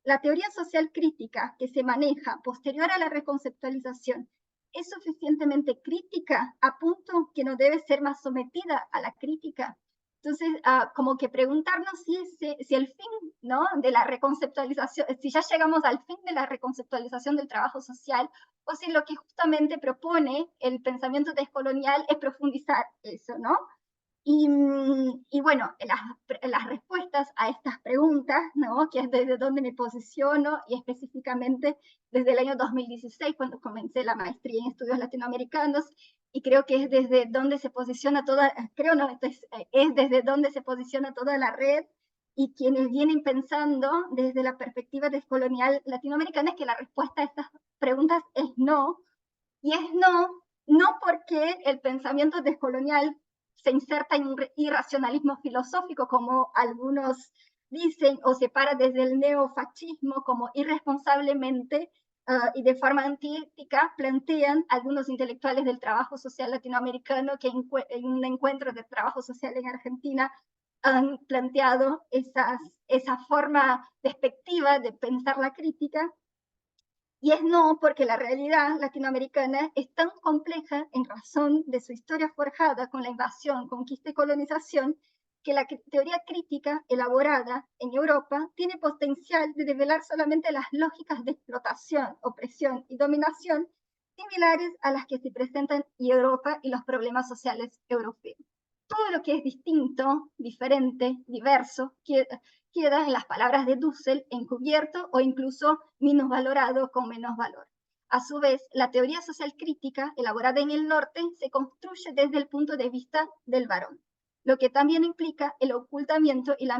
La teoría social crítica que se maneja posterior a la reconceptualización es suficientemente crítica a punto que no debe ser más sometida a la crítica. Entonces, como que preguntarnos si el fin, ¿no?, de la reconceptualización, si ya llegamos al fin de la reconceptualización del trabajo social, o si lo que justamente propone el pensamiento descolonial es profundizar eso, ¿no? Y bueno, las respuestas a estas preguntas, ¿no?, que es desde dónde me posiciono, y específicamente desde el año 2016, cuando comencé la maestría en estudios latinoamericanos, y creo que es desde donde se posiciona es desde donde se posiciona toda la red, y quienes vienen pensando desde la perspectiva descolonial latinoamericana, es que la respuesta a estas preguntas es no, y es no porque el pensamiento descolonial se inserta en un irracionalismo filosófico, como algunos dicen, o se para desde el neofascismo, como irresponsablemente y de forma antiética plantean algunos intelectuales del trabajo social latinoamericano, que en un encuentro de trabajo social en Argentina han planteado esa forma despectiva de pensar la crítica. Y es no porque la realidad latinoamericana es tan compleja en razón de su historia forjada con la invasión, conquista y colonización, que la teoría crítica elaborada en Europa tiene potencial de develar solamente las lógicas de explotación, opresión y dominación similares a las que se presentan en Europa y los problemas sociales europeos. Todo lo que es distinto, diferente, diverso, queda en las palabras de Dussel encubierto o incluso minusvalorado con menos valor. A su vez, la teoría social crítica elaborada en el norte se construye desde el punto de vista del varón, lo que también implica el ocultamiento y la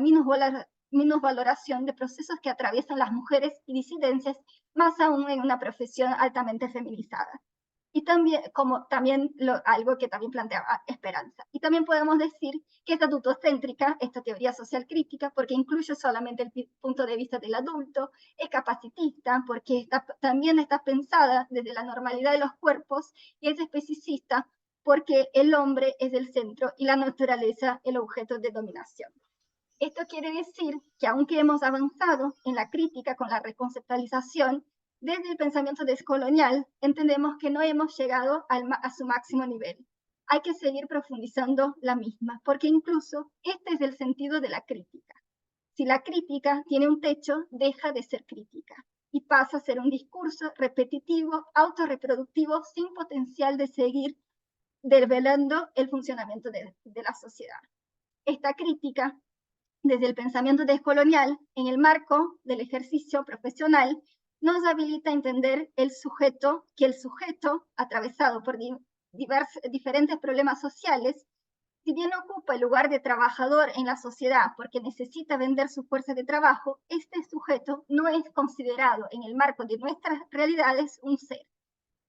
minusvaloración de procesos que atraviesan las mujeres y disidencias, más aún en una profesión altamente feminizada. Y también, algo que también planteaba Esperanza. Y también podemos decir que es adultocéntrica esta teoría social crítica porque incluye solamente el punto de vista del adulto, es capacitista porque también está pensada desde la normalidad de los cuerpos y es especicista porque el hombre es el centro y la naturaleza el objeto de dominación. Esto quiere decir que aunque hemos avanzado en la crítica con la reconceptualización, desde el pensamiento descolonial entendemos que no hemos llegado a su máximo nivel. Hay que seguir profundizando la misma, porque incluso este es el sentido de la crítica. Si la crítica tiene un techo, deja de ser crítica y pasa a ser un discurso repetitivo, autorreproductivo, sin potencial de seguir desvelando el funcionamiento de la sociedad. Esta crítica desde el pensamiento descolonial, en el marco del ejercicio profesional, nos habilita a entender el sujeto, atravesado por diferentes problemas sociales, si bien ocupa el lugar de trabajador en la sociedad porque necesita vender su fuerza de trabajo, este sujeto no es considerado en el marco de nuestras realidades un ser.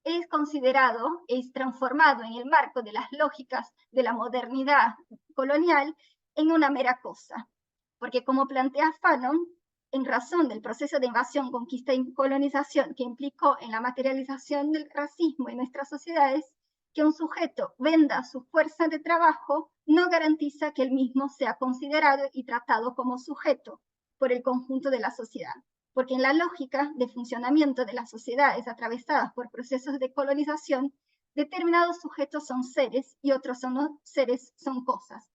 Es considerado, es transformado en el marco de las lógicas de la modernidad colonial en una mera cosa. Porque como plantea Fanon, en razón del proceso de invasión, conquista y colonización que implicó en la materialización del racismo en nuestras sociedades, que un sujeto venda su fuerza de trabajo no garantiza que el mismo sea considerado y tratado como sujeto por el conjunto de la sociedad. Porque en la lógica de funcionamiento de las sociedades atravesadas por procesos de colonización, determinados sujetos son seres y otros seres son cosas.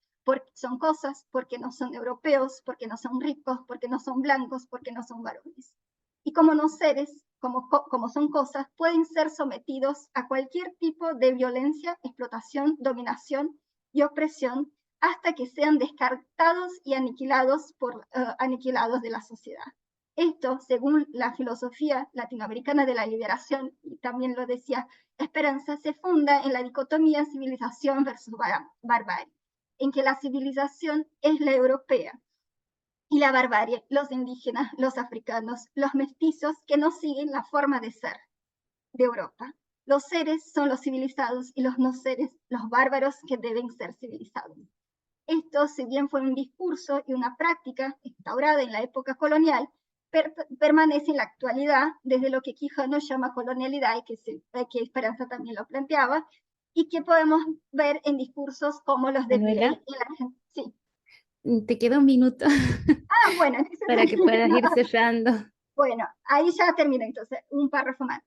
Son cosas porque no son europeos, porque no son ricos, porque no son blancos, porque no son varones. Y como no seres, como son cosas, pueden ser sometidos a cualquier tipo de violencia, explotación, dominación y opresión hasta que sean descartados y aniquilados de la sociedad. Esto, según la filosofía latinoamericana de la liberación, y también lo decía Esperanza, se funda en la dicotomía civilización versus barbarie, en que la civilización es la europea y la barbarie, los indígenas, los africanos, los mestizos que no siguen la forma de ser de Europa. Los seres son los civilizados y los no seres, los bárbaros que deben ser civilizados. Esto, si bien fue un discurso y una práctica instaurada en la época colonial, permanece en la actualidad desde lo que Quijano llama colonialidad y que Esperanza también lo planteaba, y que podemos ver en discursos como los de Manuela, Milei en la Argentina. Sí. te queda un minuto Bueno, para que puedas ir cerrando. Bueno, ahí ya termino entonces, un párrafo más.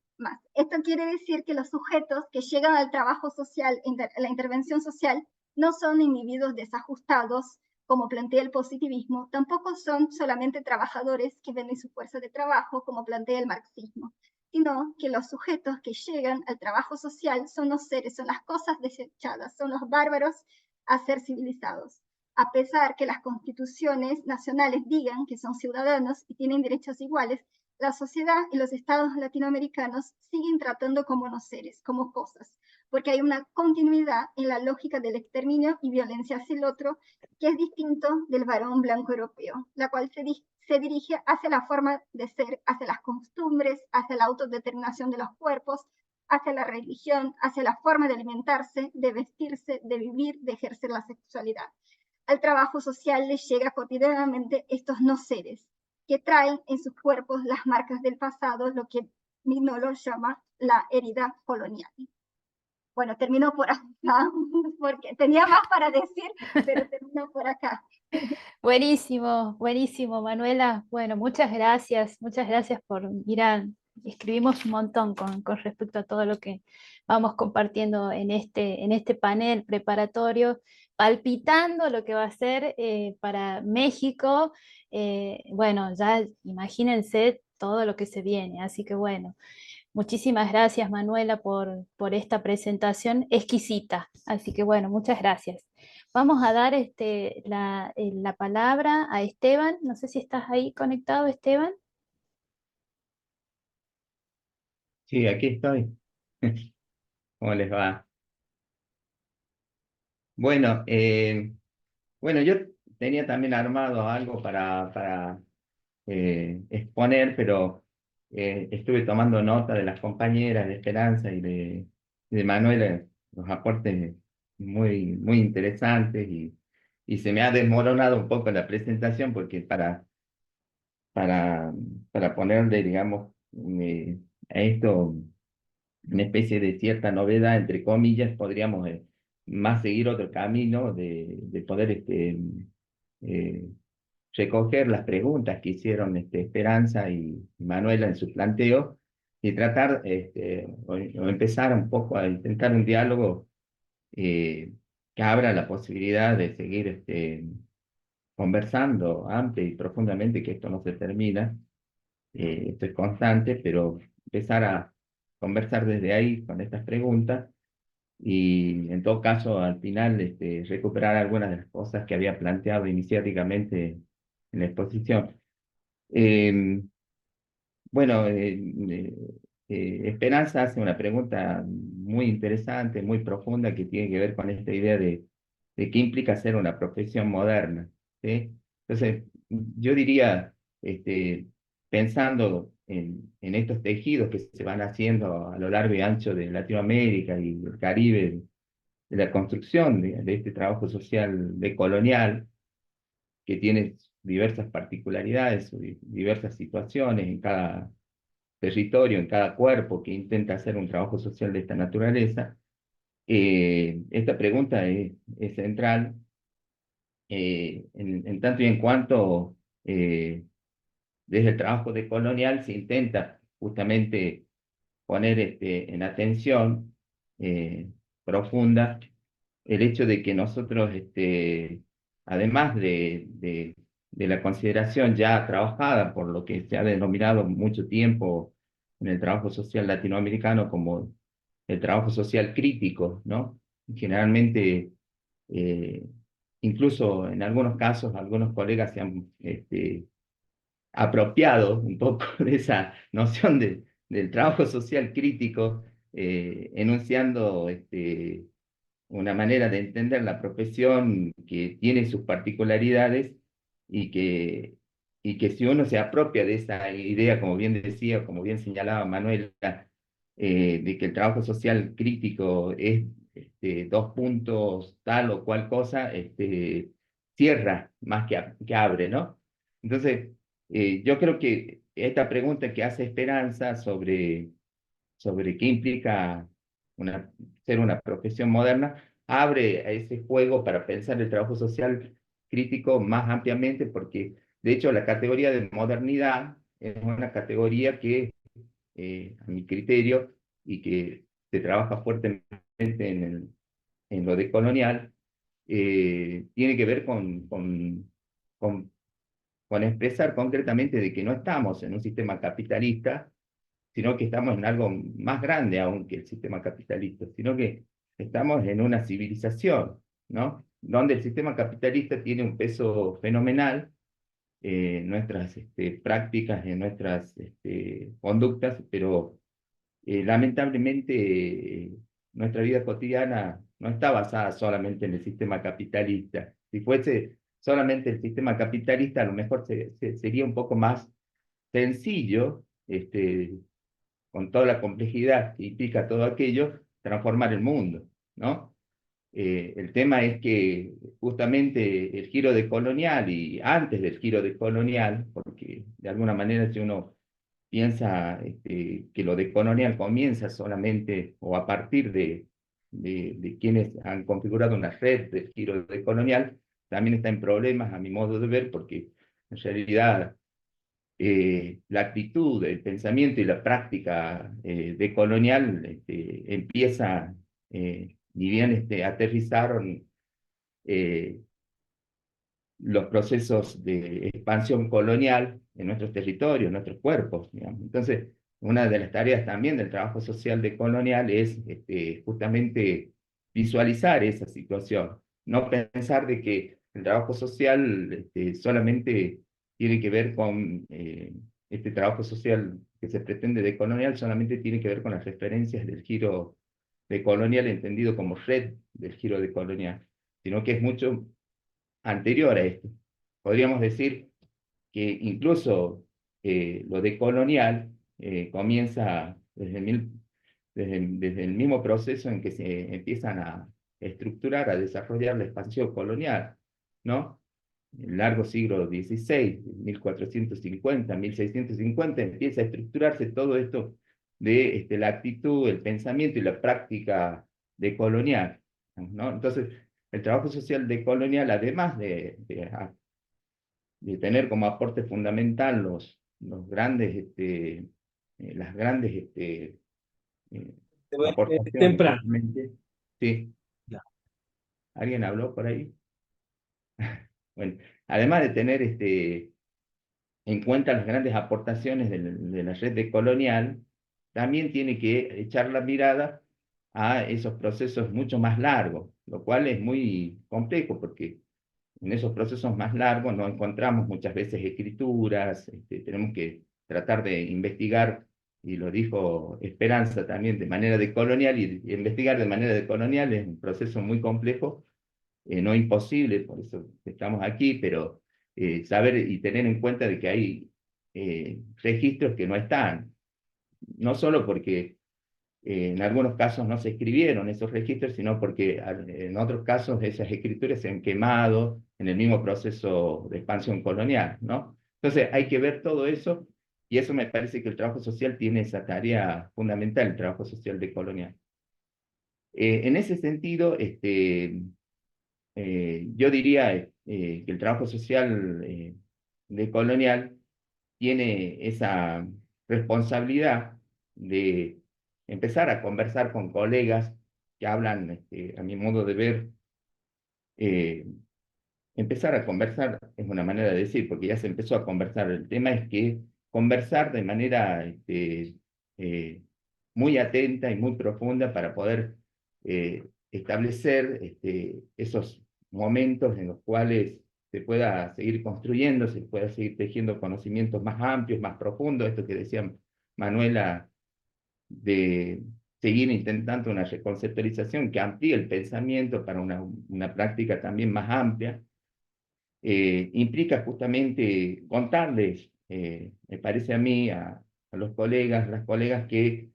Esto quiere decir que los sujetos que llegan al trabajo social, la intervención social, no son individuos desajustados, como plantea el positivismo, tampoco son solamente trabajadores que venden su fuerza de trabajo, como plantea el marxismo, sino que los sujetos que llegan al trabajo social son los seres, son las cosas desechadas, son los bárbaros a ser civilizados. A pesar que las constituciones nacionales digan que son ciudadanos y tienen derechos iguales, la sociedad y los estados latinoamericanos siguen tratando como no seres, como cosas, porque hay una continuidad en la lógica del exterminio y violencia hacia el otro que es distinto del varón blanco europeo, la cual se dirige hacia la forma de ser, hacia las costumbres, hacia la autodeterminación de los cuerpos, hacia la religión, hacia la forma de alimentarse, de vestirse, de vivir, de ejercer la sexualidad. Al trabajo social les llega cotidianamente estos no seres, que traen en sus cuerpos las marcas del pasado, lo que Mignolo llama la herida colonial. Bueno, termino por acá, porque tenía más para decir, pero termino por acá. Buenísimo, buenísimo, Manuela. Bueno, muchas gracias por, mira, escribimos un montón con respecto a todo lo que vamos compartiendo en este panel preparatorio, palpitando lo que va a ser para México. Bueno, ya imagínense todo lo que se viene, así que bueno. Muchísimas gracias, Manuela, por esta presentación exquisita. Así que bueno, muchas gracias. Vamos a dar la palabra a Esteban. No sé si estás ahí conectado, Esteban. Sí, aquí estoy. ¿Cómo les va? Bueno, bueno, yo tenía también armado algo para exponer, pero estuve tomando nota de las compañeras de Esperanza y de Manuela, los aportes muy interesantes y se me ha desmoronado un poco la presentación porque para, para ponerle, digamos, a esto una especie de cierta novedad, entre comillas, podríamos más seguir otro camino de poder eh, recoger las preguntas que hicieron Esperanza y Manuela en su planteo y tratar o empezar un poco a intentar un diálogo que abra la posibilidad de seguir conversando amplia y profundamente, que esto no se termina, esto es constante, pero empezar a conversar desde ahí con estas preguntas y en todo caso al final recuperar algunas de las cosas que había planteado iniciáticamente en la exposición. Eh, bueno, Esperanza hace una pregunta muy interesante, muy profunda, que tiene que ver con esta idea de qué implica ser una profesión moderna, ¿sí? Entonces, yo diría, pensando en estos tejidos que se van haciendo a lo largo y ancho de Latinoamérica y el Caribe, de la construcción de este trabajo social decolonial, que tiene diversas particularidades, diversas situaciones en cada territorio, en cada cuerpo que intenta hacer un trabajo social de esta naturaleza. Esta pregunta es central en tanto y en cuanto desde el trabajo decolonial se intenta justamente poner en atención profunda el hecho de que nosotros, además de la consideración ya trabajada por lo que se ha denominado mucho tiempo en el trabajo social latinoamericano como el trabajo social crítico, ¿no? Generalmente, eh, incluso en algunos casos, algunos colegas se han apropiado un poco de esa noción del trabajo social crítico, enunciando una manera de entender la profesión que tiene sus particularidades y que, y que si uno se apropia de esa idea, como bien decía, como bien señalaba Manuela, de que el trabajo social crítico es dos puntos, tal o cual cosa, cierra más que abre, ¿no? Entonces, yo creo que esta pregunta que hace Esperanza sobre qué implica ser una profesión moderna, abre a ese juego para pensar el trabajo social crítico más ampliamente, porque de hecho la categoría de modernidad es una categoría que, a mi criterio, y que se trabaja fuertemente en lo decolonial, tiene que ver con, con expresar concretamente de que no estamos en un sistema capitalista, sino que estamos en algo más grande aún que el sistema capitalista, sino que estamos en una civilización, ¿no? Donde el sistema capitalista tiene un peso fenomenal en nuestras prácticas, en nuestras conductas, pero lamentablemente nuestra vida cotidiana no está basada solamente en el sistema capitalista. Si fuese solamente el sistema capitalista, a lo mejor sería un poco más sencillo, con toda la complejidad que implica todo aquello, transformar el mundo, ¿no? El tema es que justamente el giro decolonial y antes del giro decolonial, porque de alguna manera si uno piensa que lo decolonial comienza solamente o a partir de quienes han configurado una red del giro decolonial, también está en problemas a mi modo de ver, porque en realidad la actitud, el pensamiento y la práctica decolonial empieza, ni bien aterrizaron eh, los procesos de expansión colonial en nuestros territorios, en nuestros cuerpos, digamos. Entonces, una de las tareas también del trabajo social decolonial es justamente visualizar esa situación. no pensar de que el trabajo social solamente tiene que ver con este trabajo social que se pretende decolonial, solamente tiene que ver con las referencias del giro decolonial entendido como red del giro decolonial, sino que es mucho anterior a esto. Podríamos decir que incluso lo decolonial comienza desde el mismo proceso en que se empiezan a estructurar, a desarrollar la expansión colonial, ¿no? En el largo siglo XVI, 1450, 1650, empieza a estructurarse todo esto de la actitud, el pensamiento y la práctica decolonial, ¿no? Entonces, el trabajo social decolonial, además de tener como aporte fundamental los grandes, las grandes aportaciones, Temprano. justamente. Sí, Ya. ¿alguien habló por ahí? Bueno, además de tener en cuenta las grandes aportaciones de la red decolonial, también tiene que echar la mirada a esos procesos mucho más largos, lo cual es muy complejo porque en esos procesos más largos no encontramos muchas veces escrituras, tenemos que tratar de investigar, y lo dijo Esperanza también, de manera decolonial, y investigar de manera decolonial es un proceso muy complejo, no imposible, por eso estamos aquí, pero saber y tener en cuenta de que hay registros que no están, no solo porque en algunos casos no se escribieron esos registros, sino porque en otros casos esas escrituras se han quemado en el mismo proceso de expansión colonial, ¿no? Entonces hay que ver todo eso, y eso me parece que el trabajo social tiene esa tarea fundamental, el trabajo social decolonial. En ese sentido, yo diría que el trabajo social decolonial tiene esa responsabilidad de empezar a conversar con colegas que hablan, a mi modo de ver, eh, empezar a conversar es una manera de decir, porque ya se empezó a conversar. El tema es que conversar de manera eh, muy atenta y muy profunda para poder establecer esos momentos en los cuales se pueda seguir construyendo, se pueda seguir tejiendo conocimientos más amplios, más profundos, esto que decía Manuela, de seguir intentando una reconceptualización que amplíe el pensamiento para una práctica también más amplia. Implica justamente contarles, me parece a mí, a los colegas, las colegas que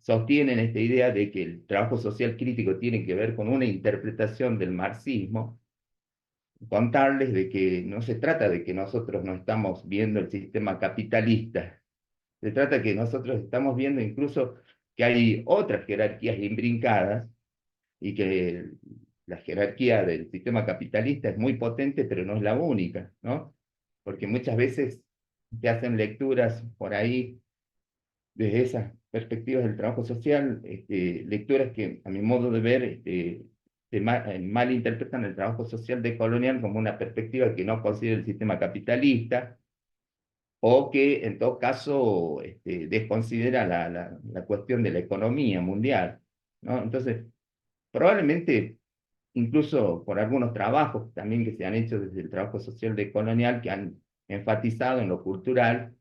sostienen esta idea de que el trabajo social crítico tiene que ver con una interpretación del marxismo, contarles de que no se trata de que nosotros no estamos viendo el sistema capitalista, se trata que nosotros estamos viendo incluso que hay otras jerarquías imbrincadas y que la jerarquía del sistema capitalista es muy potente, pero no es la única, ¿no? Porque muchas veces se hacen lecturas por ahí desde esas perspectivas del trabajo social, lecturas que a mi modo de ver malinterpretan el trabajo social decolonial como una perspectiva que no considera el sistema capitalista, o que en todo caso desconsidera la cuestión de la economía mundial, ¿no? Entonces, probablemente incluso por algunos trabajos también que se han hecho desde el trabajo social decolonial que han enfatizado en lo cultural,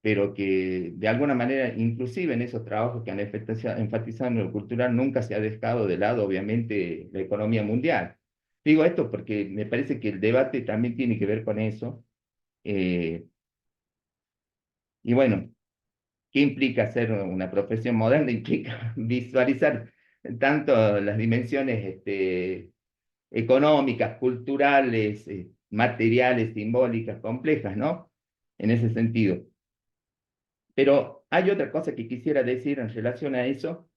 pero que de alguna manera, inclusive en esos trabajos que han enfatizado en lo cultural, nunca se ha dejado de lado, obviamente, la economía mundial. Digo esto porque me parece que el debate también tiene que ver con eso. Y bueno, ¿qué implica ser una profesión moderna? Implica visualizar tanto las dimensiones económicas, culturales, materiales, simbólicas, complejas, ¿no? En ese sentido. Pero hay otra cosa que quisiera decir en relación a eso,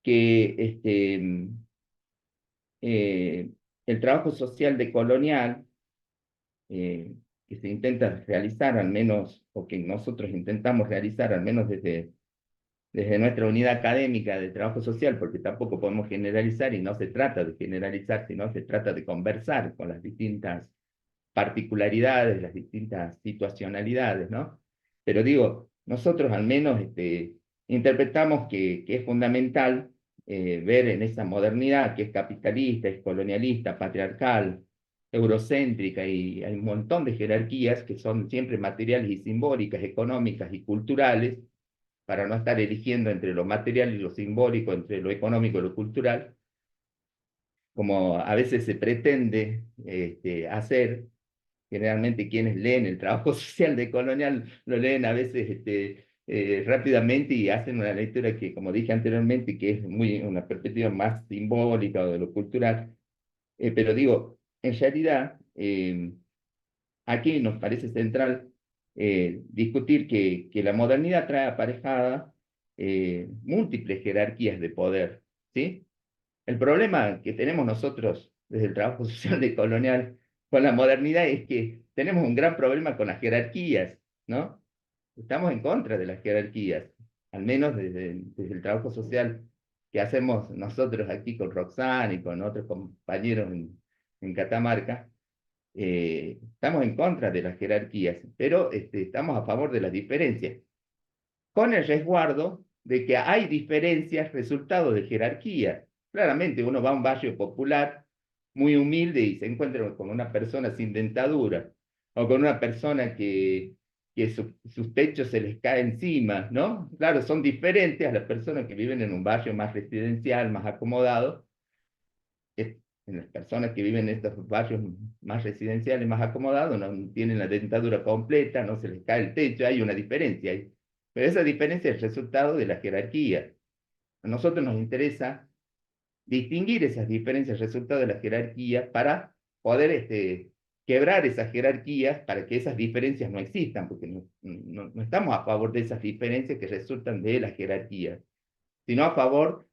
que el trabajo social decolonial que se intenta realizar, al menos, o que nosotros intentamos realizar, al menos desde nuestra unidad académica de trabajo social, porque tampoco podemos generalizar y no se trata de generalizar, sino se trata de conversar con las distintas particularidades, las distintas situacionalidades, ¿no? Pero digo, nosotros al menos interpretamos que es fundamental ver en esa modernidad que es capitalista, es colonialista, patriarcal, eurocéntrica, y hay un montón de jerarquías que son siempre materiales y simbólicas, económicas y culturales, para no estar eligiendo entre lo material y lo simbólico, entre lo económico y lo cultural, como a veces se pretende hacer. Generalmente quienes leen el trabajo social de Colonial lo leen a veces rápidamente y hacen una lectura que, como dije anteriormente, que es una perspectiva más simbólica o de lo cultural. Pero digo, en realidad, aquí nos parece central discutir que la modernidad trae aparejada múltiples jerarquías de poder, ¿sí? El problema que tenemos nosotros desde el trabajo social de Colonial con la modernidad es que tenemos un gran problema con las jerarquías, ¿no? Estamos en contra de las jerarquías, al menos desde el trabajo social que hacemos nosotros aquí con Roxana y con otros compañeros en Catamarca. Estamos en contra de las jerarquías, pero estamos a favor de las diferencias, con el resguardo de que hay diferencias resultado de jerarquía. Claramente uno va a un barrio popular muy humilde y se encuentra con una persona sin dentadura, o con una persona que sus techos se les cae encima, ¿no? Claro, son diferentes a las personas que viven en un barrio más residencial, más acomodado. En las personas que viven en estos barrios más residenciales, más acomodados, no tienen la dentadura completa, no se les cae el techo, hay una diferencia ahí. Pero esa diferencia es el resultado de la jerarquía. A nosotros nos interesa distinguir esas diferencias resultado de la jerarquía para poder quebrar esas jerarquías, para que esas diferencias no existan, porque no estamos a favor de esas diferencias que resultan de la jerarquía, sino a favor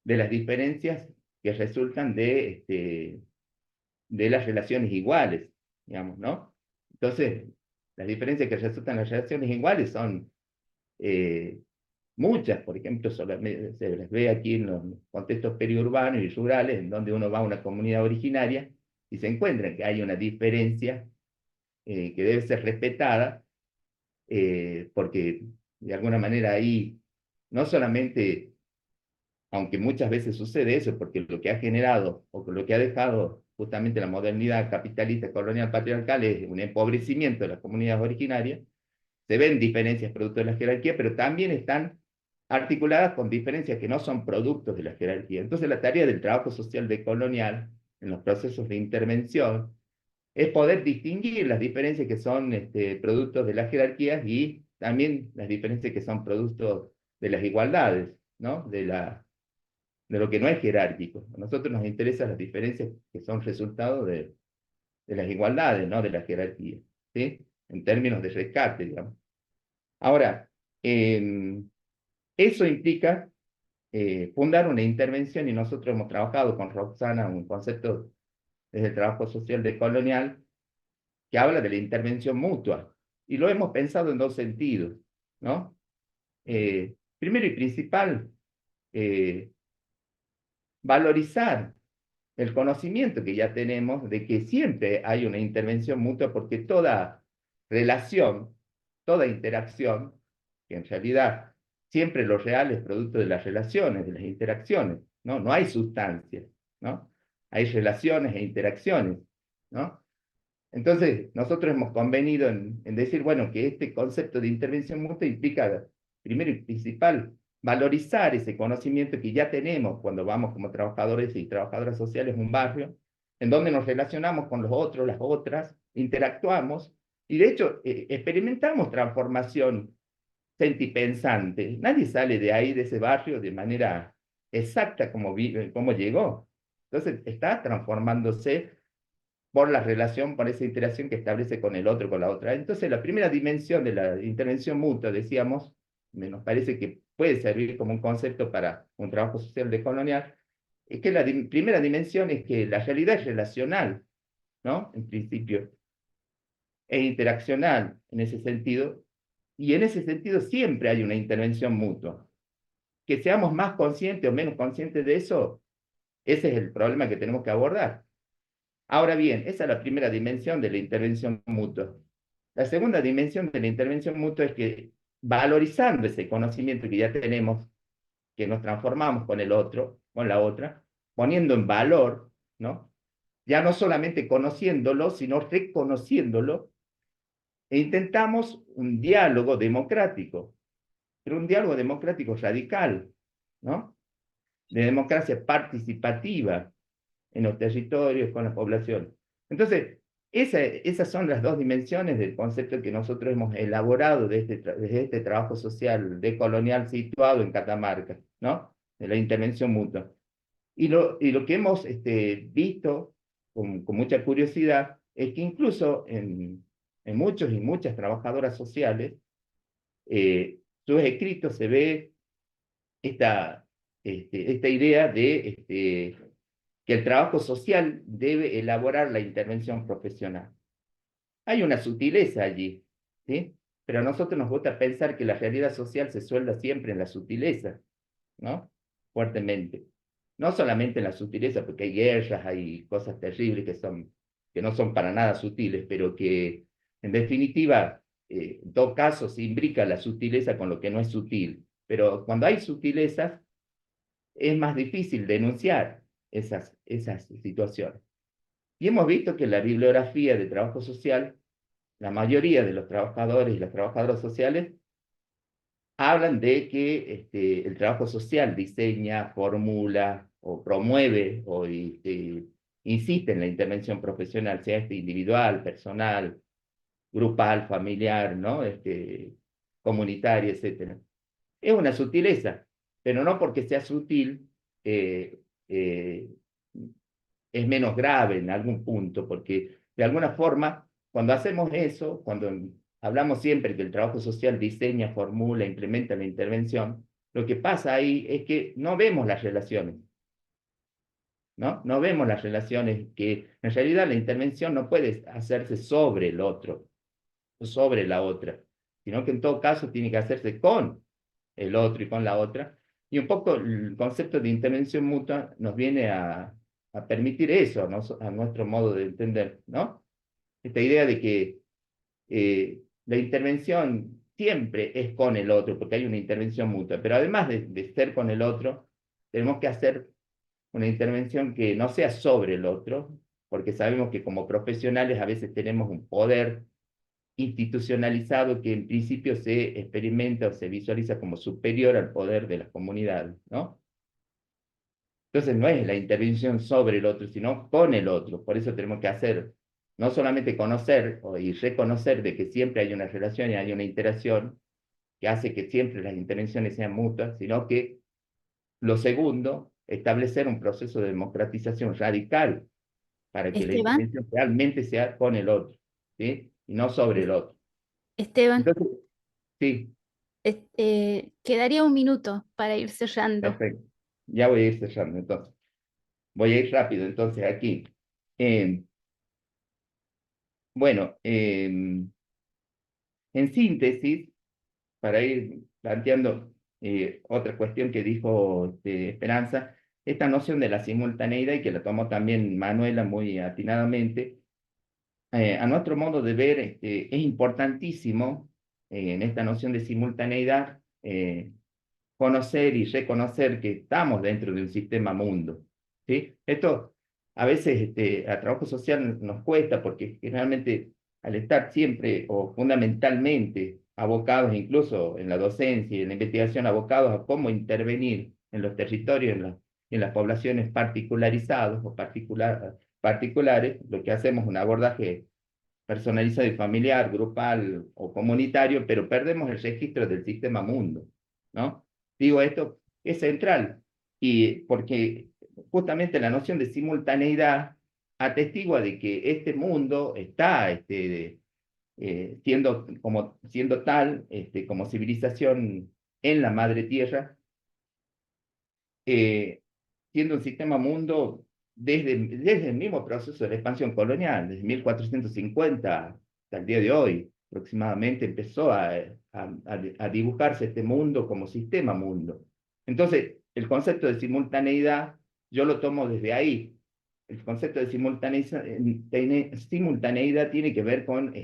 de las diferencias que resultan de las relaciones iguales, digamos, ¿no? Entonces, las diferencias que resultan de las relaciones iguales son muchas. Por ejemplo, se las ve aquí en los contextos periurbanos y rurales, en donde uno va a una comunidad originaria y se encuentra que hay una diferencia que debe ser respetada, porque de alguna manera ahí no solamente, aunque muchas veces sucede eso, porque lo que ha generado o lo que ha dejado justamente la modernidad capitalista, colonial, patriarcal es un empobrecimiento de las comunidades originarias. Se ven diferencias producto de la jerarquía, pero también están articuladas con diferencias que no son productos de la jerarquía. Entonces la tarea del trabajo social decolonial en los procesos de intervención es poder distinguir las diferencias que son productos de las jerarquías y también las diferencias que son productos de las igualdades, ¿no? De lo que no es jerárquico. A nosotros nos interesan las diferencias que son resultado de las igualdades, no de la jerarquía, ¿sí? En términos de rescate, digamos. Ahora, eso implica fundar una intervención, y nosotros hemos trabajado con Roxana un concepto desde el trabajo social decolonial que habla de la intervención mutua, y lo hemos pensado en dos sentidos, ¿no? Primero y principal, valorizar el conocimiento que ya tenemos de que siempre hay una intervención mutua, porque toda relación, toda interacción, que en realidad siempre lo real es producto de las relaciones, de las interacciones, ¿no? No hay sustancias, ¿no? Hay relaciones e interacciones, ¿no? Entonces, nosotros hemos convenido en decir, bueno, que este concepto de intervención mutua implica, primero y principal, valorizar ese conocimiento que ya tenemos cuando vamos como trabajadores y trabajadoras sociales a un barrio, en donde nos relacionamos con los otros, las otras, interactuamos, y de hecho experimentamos transformación sentipensante. Nadie sale de ahí, de ese barrio, de manera exacta como llegó. Entonces, está transformándose por la relación, por esa interacción que establece con el otro, con la otra. Entonces, la primera dimensión de la intervención mutua, decíamos, nos parece que puede servir como un concepto para un trabajo social decolonial, es que la primera dimensión es que la realidad es relacional, ¿no? En principio, e interaccional en ese sentido, y en ese sentido siempre hay una intervención mutua. Que seamos más conscientes o menos conscientes de eso, ese es el problema que tenemos que abordar. Ahora bien, esa es la primera dimensión de la intervención mutua. La segunda dimensión de la intervención mutua es que, valorizando ese conocimiento que ya tenemos, que nos transformamos con el otro, con la otra, poniendo en valor, ¿no? Ya no solamente conociéndolo, sino reconociéndolo, e intentamos un diálogo democrático, pero un diálogo democrático radical, ¿no? De democracia participativa en los territorios, con la población. Entonces, esas son las dos dimensiones del concepto que nosotros hemos elaborado desde este trabajo social decolonial situado en Catamarca, ¿no? De la intervención mutua. Y lo que hemos visto con mucha curiosidad es que incluso en muchos y muchas trabajadoras sociales, sus escritos se ve esta idea de que el trabajo social debe elaborar la intervención profesional. Hay una sutileza allí, ¿sí? Pero a nosotros nos gusta pensar que la realidad social se suelda siempre en la sutileza, ¿no? Fuertemente. No solamente en la sutileza, porque hay guerras, hay cosas terribles que no son para nada sutiles, pero que en definitiva, en todo caso, se imbrica la sutileza con lo que no es sutil. Pero cuando hay sutilezas, es más difícil denunciar esas situaciones. Y hemos visto que en la bibliografía de trabajo social, la mayoría de los trabajadores y las trabajadoras sociales hablan de que el trabajo social diseña, formula o promueve o insiste en la intervención profesional, sea individual, personal, grupal, familiar, ¿no? Comunitaria, etc. Es una sutileza, pero no porque sea sutil es menos grave en algún punto, porque de alguna forma, cuando hacemos eso, cuando hablamos siempre que el trabajo social diseña, formula, implementa la intervención, lo que pasa ahí es que no vemos las relaciones, ¿no? No vemos las relaciones, que en realidad la intervención no puede hacerse sobre el otro, o sobre la otra, sino que en todo caso tiene que hacerse con el otro y con la otra. Y un poco el concepto de intervención mutua nos viene a permitir eso, ¿no? A nuestro modo de entender, ¿no? Esta idea de que la intervención siempre es con el otro, porque hay una intervención mutua, pero además de ser con el otro, tenemos que hacer una intervención que no sea sobre el otro, porque sabemos que como profesionales a veces tenemos un poder institucionalizado que en principio se experimenta o se visualiza como superior al poder de las comunidades, ¿no? Entonces no es la intervención sobre el otro, sino con el otro. Por eso tenemos que hacer, no solamente conocer y reconocer de que siempre hay una relación y hay una interacción que hace que siempre las intervenciones sean mutuas, sino que lo segundo, establecer un proceso de democratización radical para que la Esteban, intervención realmente sea con el otro, ¿sí? Y no sobre el otro. Esteban, Entonces, sí, quedaría un minuto para ir cerrando. perfecto. Ya voy a ir cerrando, entonces. Voy a ir rápido, entonces, aquí. Eh, bueno, en síntesis, para ir planteando otra cuestión que dijo Esperanza, esta noción de la simultaneidad, y que la tomó también Manuela muy atinadamente, a nuestro modo de ver, es importantísimo en esta noción de simultaneidad conocer y reconocer que estamos dentro de un sistema mundo, ¿sí? Esto a veces a trabajo social nos cuesta porque generalmente al estar siempre o fundamentalmente abocados incluso en la docencia y en la investigación, abocados a cómo intervenir en los territorios, en las poblaciones particularizados o particulares, lo que hacemos es un abordaje personalizado y familiar, grupal o comunitario, pero perdemos el registro del sistema mundo, ¿no? Digo, esto es central, y porque justamente la noción de simultaneidad atestigua de que este mundo está siendo tal, como civilización en la madre tierra, siendo un sistema mundo desde el mismo proceso de la expansión colonial, desde 1450 hasta el día de hoy, aproximadamente empezó a dibujarse este mundo como sistema mundo. Entonces, el concepto de simultaneidad, yo lo tomo desde ahí. El concepto de simultaneidad tiene que ver con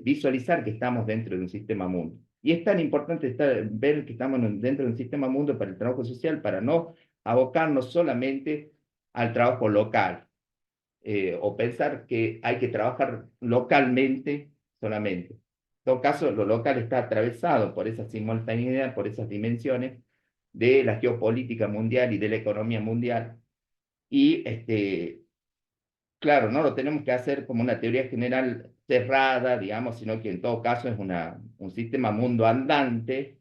visualizar que estamos dentro de un sistema mundo. Y es tan importante ver que estamos dentro de un sistema mundo para el trabajo social, para no abocarnos solamente al trabajo local, o pensar que hay que trabajar localmente solamente. En todo caso, lo local está atravesado por esa simultaneidad, por esas dimensiones de la geopolítica mundial y de la economía mundial. Y claro, no lo tenemos que hacer como una teoría general cerrada, digamos, sino que en todo caso es un sistema mundo andante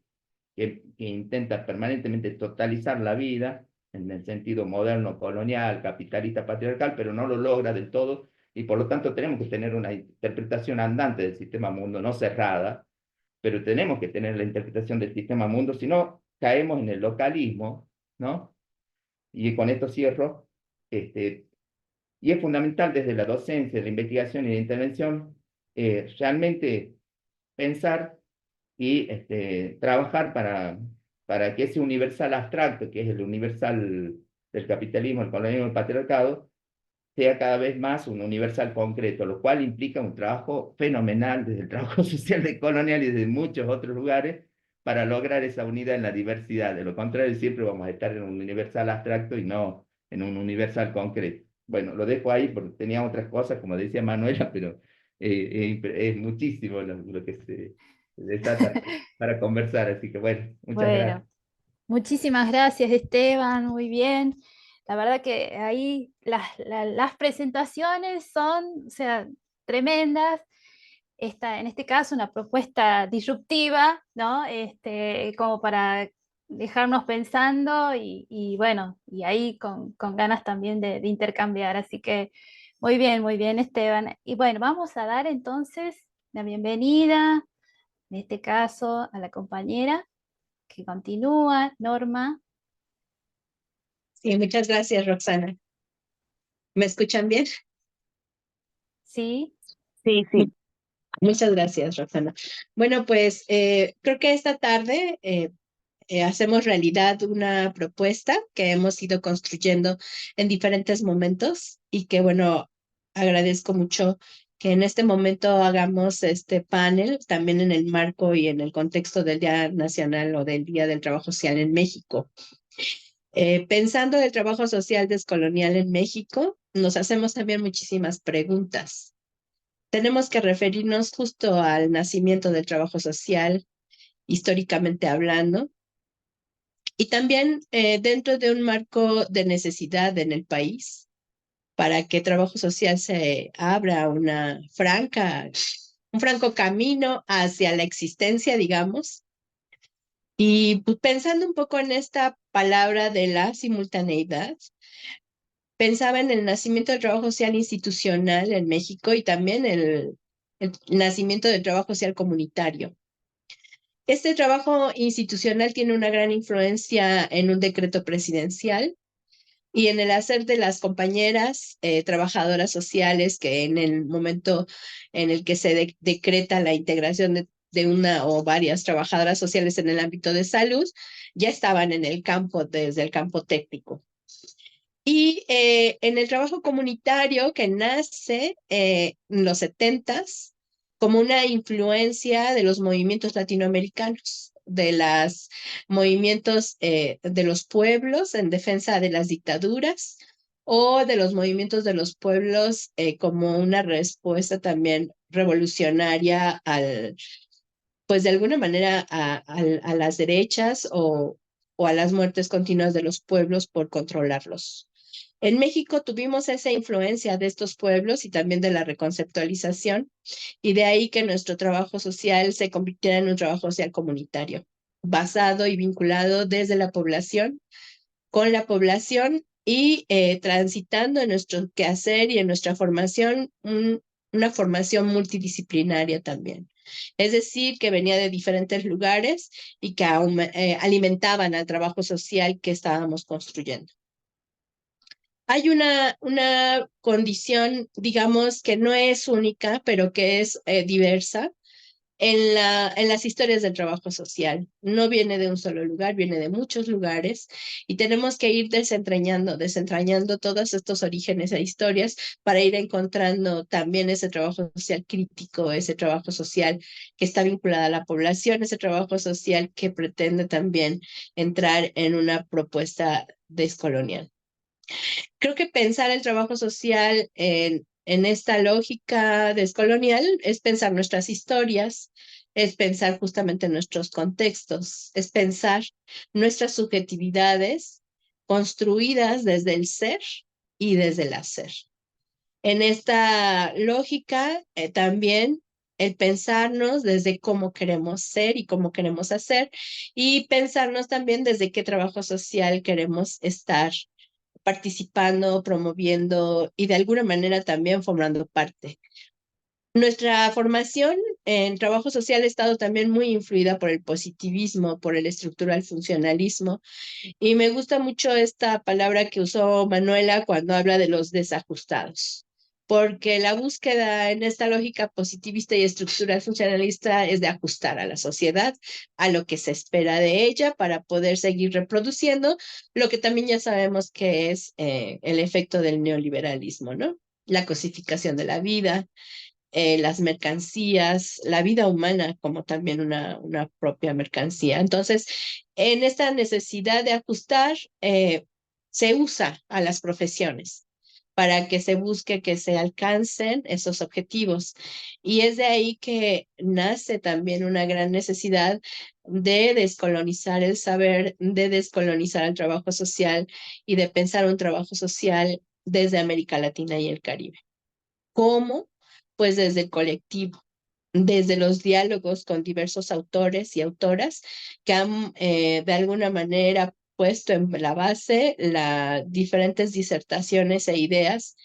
que intenta permanentemente totalizar la vida en el sentido moderno, colonial, capitalista, patriarcal, pero no lo logra del todo, y por lo tanto tenemos que tener una interpretación andante del sistema mundo, no cerrada, pero tenemos que tener la interpretación del sistema mundo, si no caemos en el localismo, ¿no? Y con esto cierro, y es fundamental desde la docencia, la investigación y la intervención, realmente pensar y trabajar para que ese universal abstracto, que es el universal del capitalismo, el colonialismo, el patriarcado, sea cada vez más un universal concreto, lo cual implica un trabajo fenomenal desde el trabajo social de colonial y desde muchos otros lugares para lograr esa unidad en la diversidad. De lo contrario, siempre vamos a estar en un universal abstracto y no en un universal concreto. Bueno, lo dejo ahí porque tenía otras cosas, como decía Manuela, pero es muchísimo lo que se desata para conversar, así que bueno, muchas Bueno, gracias. muchísimas gracias, Esteban, muy bien. La verdad que ahí las presentaciones son, o sea, tremendas. En este caso, una propuesta disruptiva, ¿no? Como para dejarnos pensando y bueno, y ahí con ganas también de intercambiar. Así que muy bien, Esteban. Y bueno, vamos a dar entonces la bienvenida, en este caso, a la compañera que continúa, Norma. Sí, muchas gracias, Roxana. ¿Me escuchan bien? Sí, Sí, sí. Muchas gracias, Roxana. Bueno, pues creo que esta tarde hacemos realidad una propuesta que hemos ido construyendo en diferentes momentos y que, bueno, agradezco mucho que en este momento hagamos este panel también en el marco y en el contexto del Día Nacional o del Día del Trabajo Social en México. Pensando el trabajo social descolonial en México, nos hacemos también muchísimas preguntas. Tenemos que referirnos justo al nacimiento del trabajo social, históricamente hablando, y también dentro de un marco de necesidad en el país, para que trabajo social se abra un franco camino hacia la existencia, digamos. Y pues, pensando un poco en esta palabra de la simultaneidad, pensaba en el nacimiento del trabajo social institucional en México y también el nacimiento del trabajo social comunitario. Este trabajo institucional tiene una gran influencia en un decreto presidencial y en el hacer de las compañeras trabajadoras sociales que en el momento en el que se decreta la integración de una o varias trabajadoras sociales en el ámbito de salud, ya estaban en el campo, desde el campo técnico. Y en el trabajo comunitario que nace en los 70s como una influencia de los movimientos latinoamericanos, de los movimientos de los pueblos en defensa de las dictaduras o de los movimientos de los pueblos como una respuesta también revolucionaria pues de alguna manera a las derechas o a las muertes continuas de los pueblos por controlarlos. En México tuvimos esa influencia de estos pueblos y también de la reconceptualización, y de ahí que nuestro trabajo social se convirtiera en un trabajo social comunitario, basado y vinculado desde la población, con la población y transitando en nuestro quehacer y en nuestra formación, una formación multidisciplinaria también. Es decir, que venía de diferentes lugares y que alimentaban al trabajo social que estábamos construyendo. Hay una condición, digamos, que no es única, pero que es diversa en las historias del trabajo social. No viene de un solo lugar, viene de muchos lugares y tenemos que ir desentrañando todos estos orígenes e historias para ir encontrando también ese trabajo social crítico, ese trabajo social que está vinculado a la población, ese trabajo social que pretende también entrar en una propuesta descolonial. Creo que pensar el trabajo social en esta lógica descolonial es pensar nuestras historias, es pensar justamente nuestros contextos, es pensar nuestras subjetividades construidas desde el ser y desde el hacer. En esta lógica, también el pensarnos desde cómo queremos ser y cómo queremos hacer, y pensarnos también desde qué trabajo social queremos estar participando, promoviendo y de alguna manera también formando parte. Nuestra formación en trabajo social ha estado también muy influida por el positivismo, por el estructural funcionalismo, y me gusta mucho esta palabra que usó Manuela cuando habla de los desajustados, porque la búsqueda en esta lógica positivista y estructural funcionalista es de ajustar a la sociedad a lo que se espera de ella para poder seguir reproduciendo lo que también ya sabemos que es el efecto del neoliberalismo, ¿no? La cosificación de la vida, las mercancías, la vida humana como también una propia mercancía. Entonces, en esta necesidad de ajustar, se usa a las profesiones para que se busque que se alcancen esos objetivos. Y es de ahí que nace también una gran necesidad de descolonizar el saber, de descolonizar el trabajo social y de pensar un trabajo social desde América Latina y el Caribe. ¿Cómo? Pues desde el colectivo, desde los diálogos con diversos autores y autoras que han de alguna manera puesto en la base las diferentes disertaciones e ideas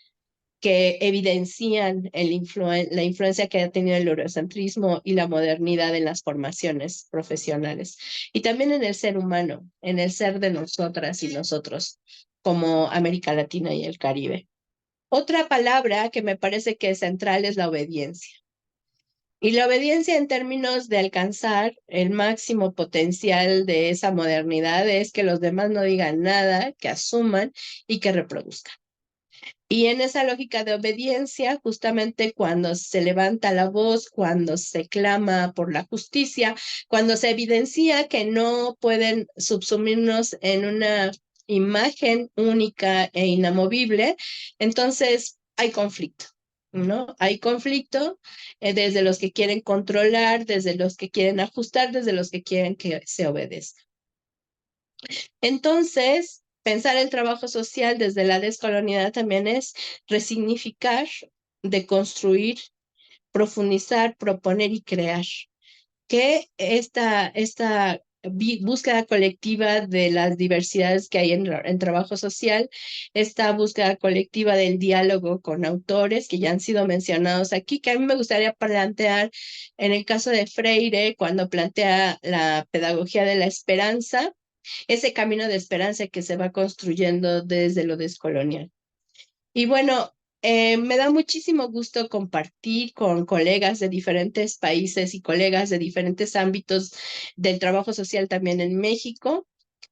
que evidencian la influencia que ha tenido el eurocentrismo y la modernidad en las formaciones profesionales y también en el ser humano, en el ser de nosotras y nosotros como América Latina y el Caribe. Otra palabra que me parece que es central es la obediencia. Y la obediencia en términos de alcanzar el máximo potencial de esa modernidad es que los demás no digan nada, que asuman y que reproduzcan. Y en esa lógica de obediencia, justamente cuando se levanta la voz, cuando se clama por la justicia, cuando se evidencia que no pueden subsumirnos en una imagen única e inamovible, entonces hay conflicto, ¿no? Hay conflicto desde los que quieren controlar, desde los que quieren ajustar, desde los que quieren que se obedezca. Entonces, pensar el trabajo social desde la descolonialidad también es resignificar, deconstruir, profundizar, proponer y crear. Que esta búsqueda colectiva de las diversidades que hay en trabajo social, esta búsqueda colectiva del diálogo con autores que ya han sido mencionados aquí, que a mí me gustaría plantear en el caso de Freire, cuando plantea la pedagogía de la esperanza, ese camino de esperanza que se va construyendo desde lo descolonial. Y bueno, me da muchísimo gusto compartir con colegas de diferentes países y colegas de diferentes ámbitos del trabajo social también en México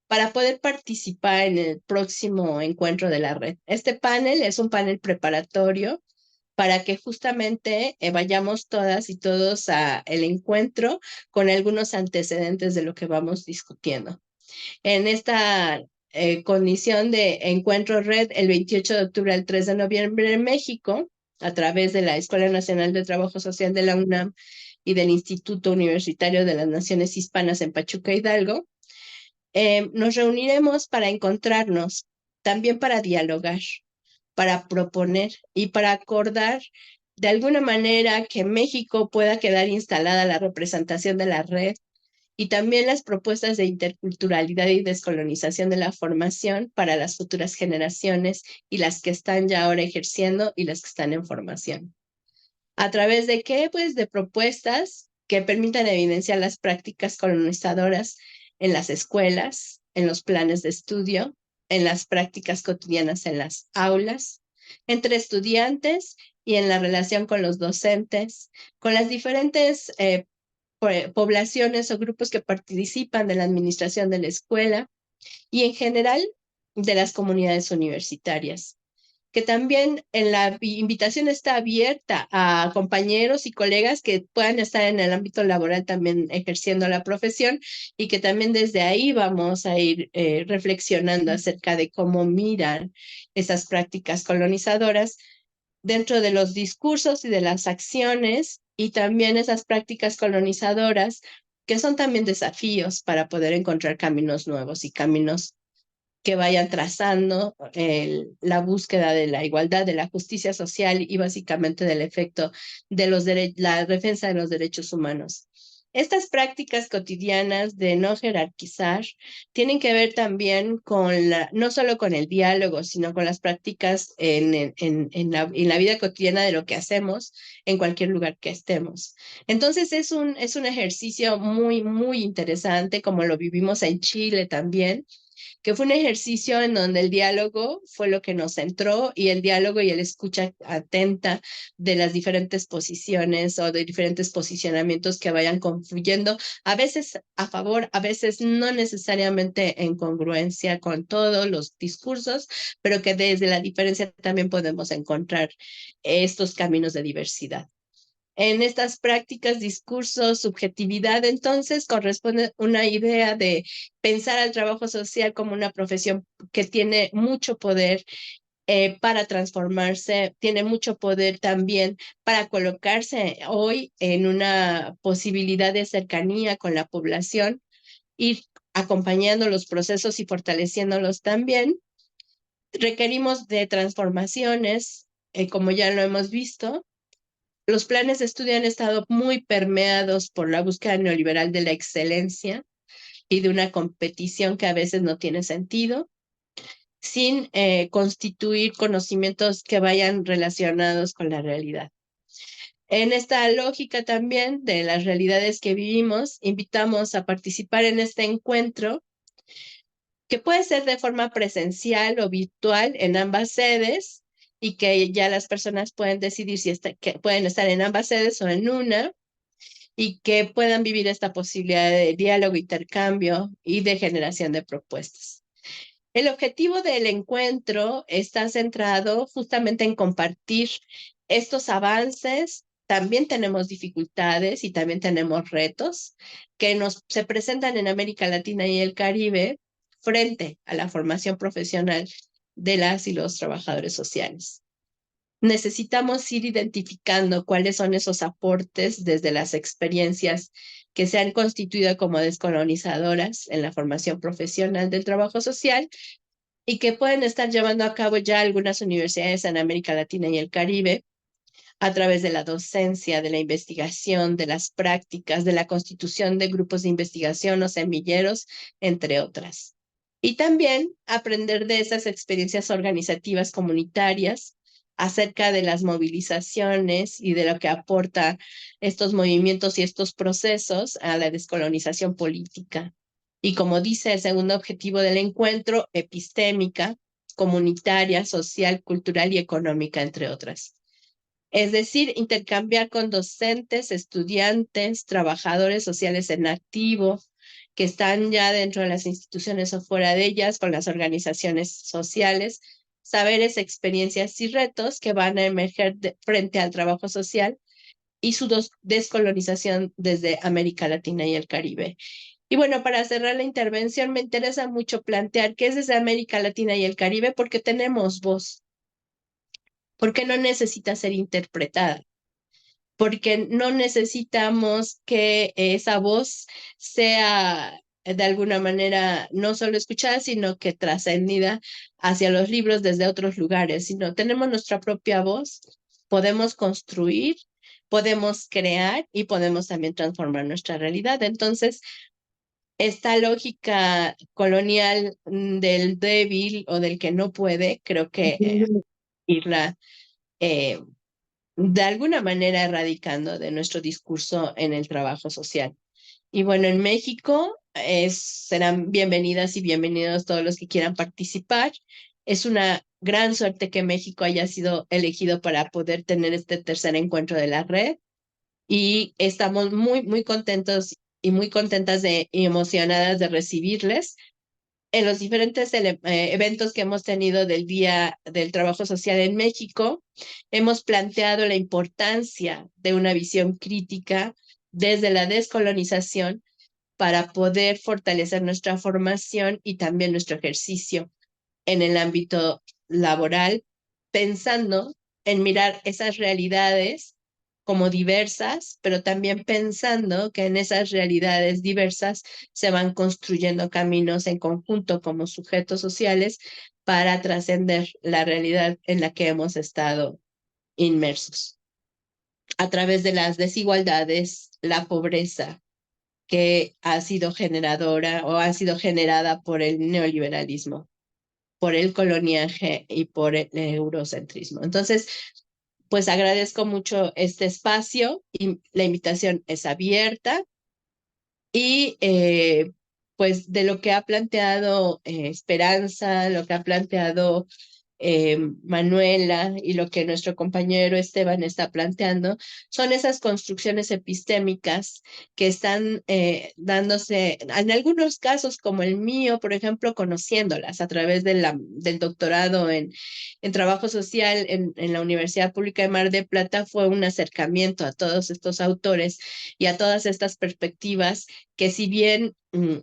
para poder participar en el próximo encuentro de la red. Este panel es un panel preparatorio para que justamente vayamos todas y todos al encuentro con algunos antecedentes de lo que vamos discutiendo. En esta condición de encuentro red el 28 de octubre al 3 de noviembre en México, a través de la Escuela Nacional de Trabajo Social de la UNAM y del Instituto Universitario de las Naciones Hispanas en Pachuca, Hidalgo, nos reuniremos para encontrarnos, también para dialogar, para proponer y para acordar de alguna manera que México pueda quedar instalada la representación de la red y también las propuestas de interculturalidad y descolonización de la formación para las futuras generaciones y las que están ya ahora ejerciendo y las que están en formación. ¿A través de qué? Pues de propuestas que permitan evidenciar las prácticas colonizadoras en las escuelas, en los planes de estudio, en las prácticas cotidianas en las aulas, entre estudiantes y en la relación con los docentes, con las diferentes poblaciones o grupos que participan de la administración de la escuela y en general de las comunidades universitarias. Que también en la invitación está abierta a compañeros y colegas que puedan estar en el ámbito laboral también ejerciendo la profesión y que también desde ahí vamos a ir reflexionando acerca de cómo miran esas prácticas colonizadoras dentro de los discursos y de las acciones y también esas prácticas colonizadoras que son también desafíos para poder encontrar caminos nuevos y caminos que vayan trazando la búsqueda de la igualdad, de la justicia social y básicamente del efecto de la defensa de los derechos humanos. Estas prácticas cotidianas de no jerarquizar tienen que ver también no solo con el diálogo, sino con las prácticas en la vida cotidiana de lo que hacemos en cualquier lugar que estemos. Entonces es un ejercicio muy, muy interesante, como lo vivimos en Chile también, que fue un ejercicio en donde el diálogo fue lo que nos centró y el diálogo y el escucha atenta de las diferentes posiciones o de diferentes posicionamientos que vayan confluyendo, a veces a favor, a veces no necesariamente en congruencia con todos los discursos, pero que desde la diferencia también podemos encontrar estos caminos de diversidad. En estas prácticas, discursos, subjetividad, entonces corresponde una idea de pensar al trabajo social como una profesión que tiene mucho poder para transformarse, tiene mucho poder también para colocarse hoy en una posibilidad de cercanía con la población, ir acompañando los procesos y fortaleciéndolos también. Requerimos de transformaciones, como ya lo hemos visto. Los planes de estudio han estado muy permeados por la búsqueda neoliberal de la excelencia y de una competición que a veces no tiene sentido, sin constituir conocimientos que vayan relacionados con la realidad. En esta lógica también de las realidades que vivimos, invitamos a participar en este encuentro, que puede ser de forma presencial o virtual en ambas sedes, y que ya las personas pueden decidir si que pueden estar en ambas sedes o en una, y que puedan vivir esta posibilidad de diálogo, intercambio y de generación de propuestas. El objetivo del encuentro está centrado justamente en compartir estos avances. También tenemos dificultades y también tenemos retos que se presentan en América Latina y el Caribe frente a la formación profesional de las y los trabajadores sociales. Necesitamos ir identificando cuáles son esos aportes desde las experiencias que se han constituido como descolonizadoras en la formación profesional del trabajo social y que pueden estar llevando a cabo ya algunas universidades en América Latina y el Caribe a través de la docencia, de la investigación, de las prácticas, de la constitución de grupos de investigación o semilleros, entre otras. Y también aprender de esas experiencias organizativas comunitarias acerca de las movilizaciones y de lo que aporta estos movimientos y estos procesos a la descolonización política. Y como dice el segundo objetivo del encuentro, epistémica, comunitaria, social, cultural y económica, entre otras. Es decir, intercambiar con docentes, estudiantes, trabajadores sociales en activo, que están ya dentro de las instituciones o fuera de ellas, con las organizaciones sociales, saberes, experiencias y retos que van a emerger frente al trabajo social y su descolonización desde América Latina y el Caribe. Y bueno, para cerrar la intervención, me interesa mucho plantear qué es desde América Latina y el Caribe, porque tenemos voz, porque no necesita ser interpretada, porque no necesitamos que esa voz sea de alguna manera no solo escuchada, sino que trascendida hacia los libros desde otros lugares, sino tenemos nuestra propia voz, podemos construir, podemos crear y podemos también transformar nuestra realidad. Entonces, esta lógica colonial del débil o del que no puede, creo que irla de alguna manera erradicando de nuestro discurso en el trabajo social. Y bueno, en México serán bienvenidas y bienvenidos todos los que quieran participar. Es una gran suerte que México haya sido elegido para poder tener este tercer encuentro de la red. y estamos muy contentos y muy contentas y emocionadas de recibirles en los diferentes eventos que hemos tenido del Día del Trabajo Social en México. Hemos planteado la importancia de una visión crítica desde la descolonización para poder fortalecer nuestra formación y también nuestro ejercicio en el ámbito laboral, pensando en mirar esas realidades como diversas, pero también pensando que en esas realidades diversas se van construyendo caminos en conjunto como sujetos sociales para trascender la realidad en la que hemos estado inmersos a través de las desigualdades, la pobreza que ha sido generadora o ha sido generada por el neoliberalismo, por el coloniaje y por el eurocentrismo. Entonces, pues agradezco mucho este espacio y la invitación es abierta y pues de lo que ha planteado Esperanza, lo que ha planteado Manuela y lo que nuestro compañero Esteban está planteando, son esas construcciones epistémicas que están dándose, en algunos casos como el mío, por ejemplo, conociéndolas a través del doctorado en trabajo social en la Universidad Pública de Mar del Plata, fue un acercamiento a todos estos autores y a todas estas perspectivas que si bien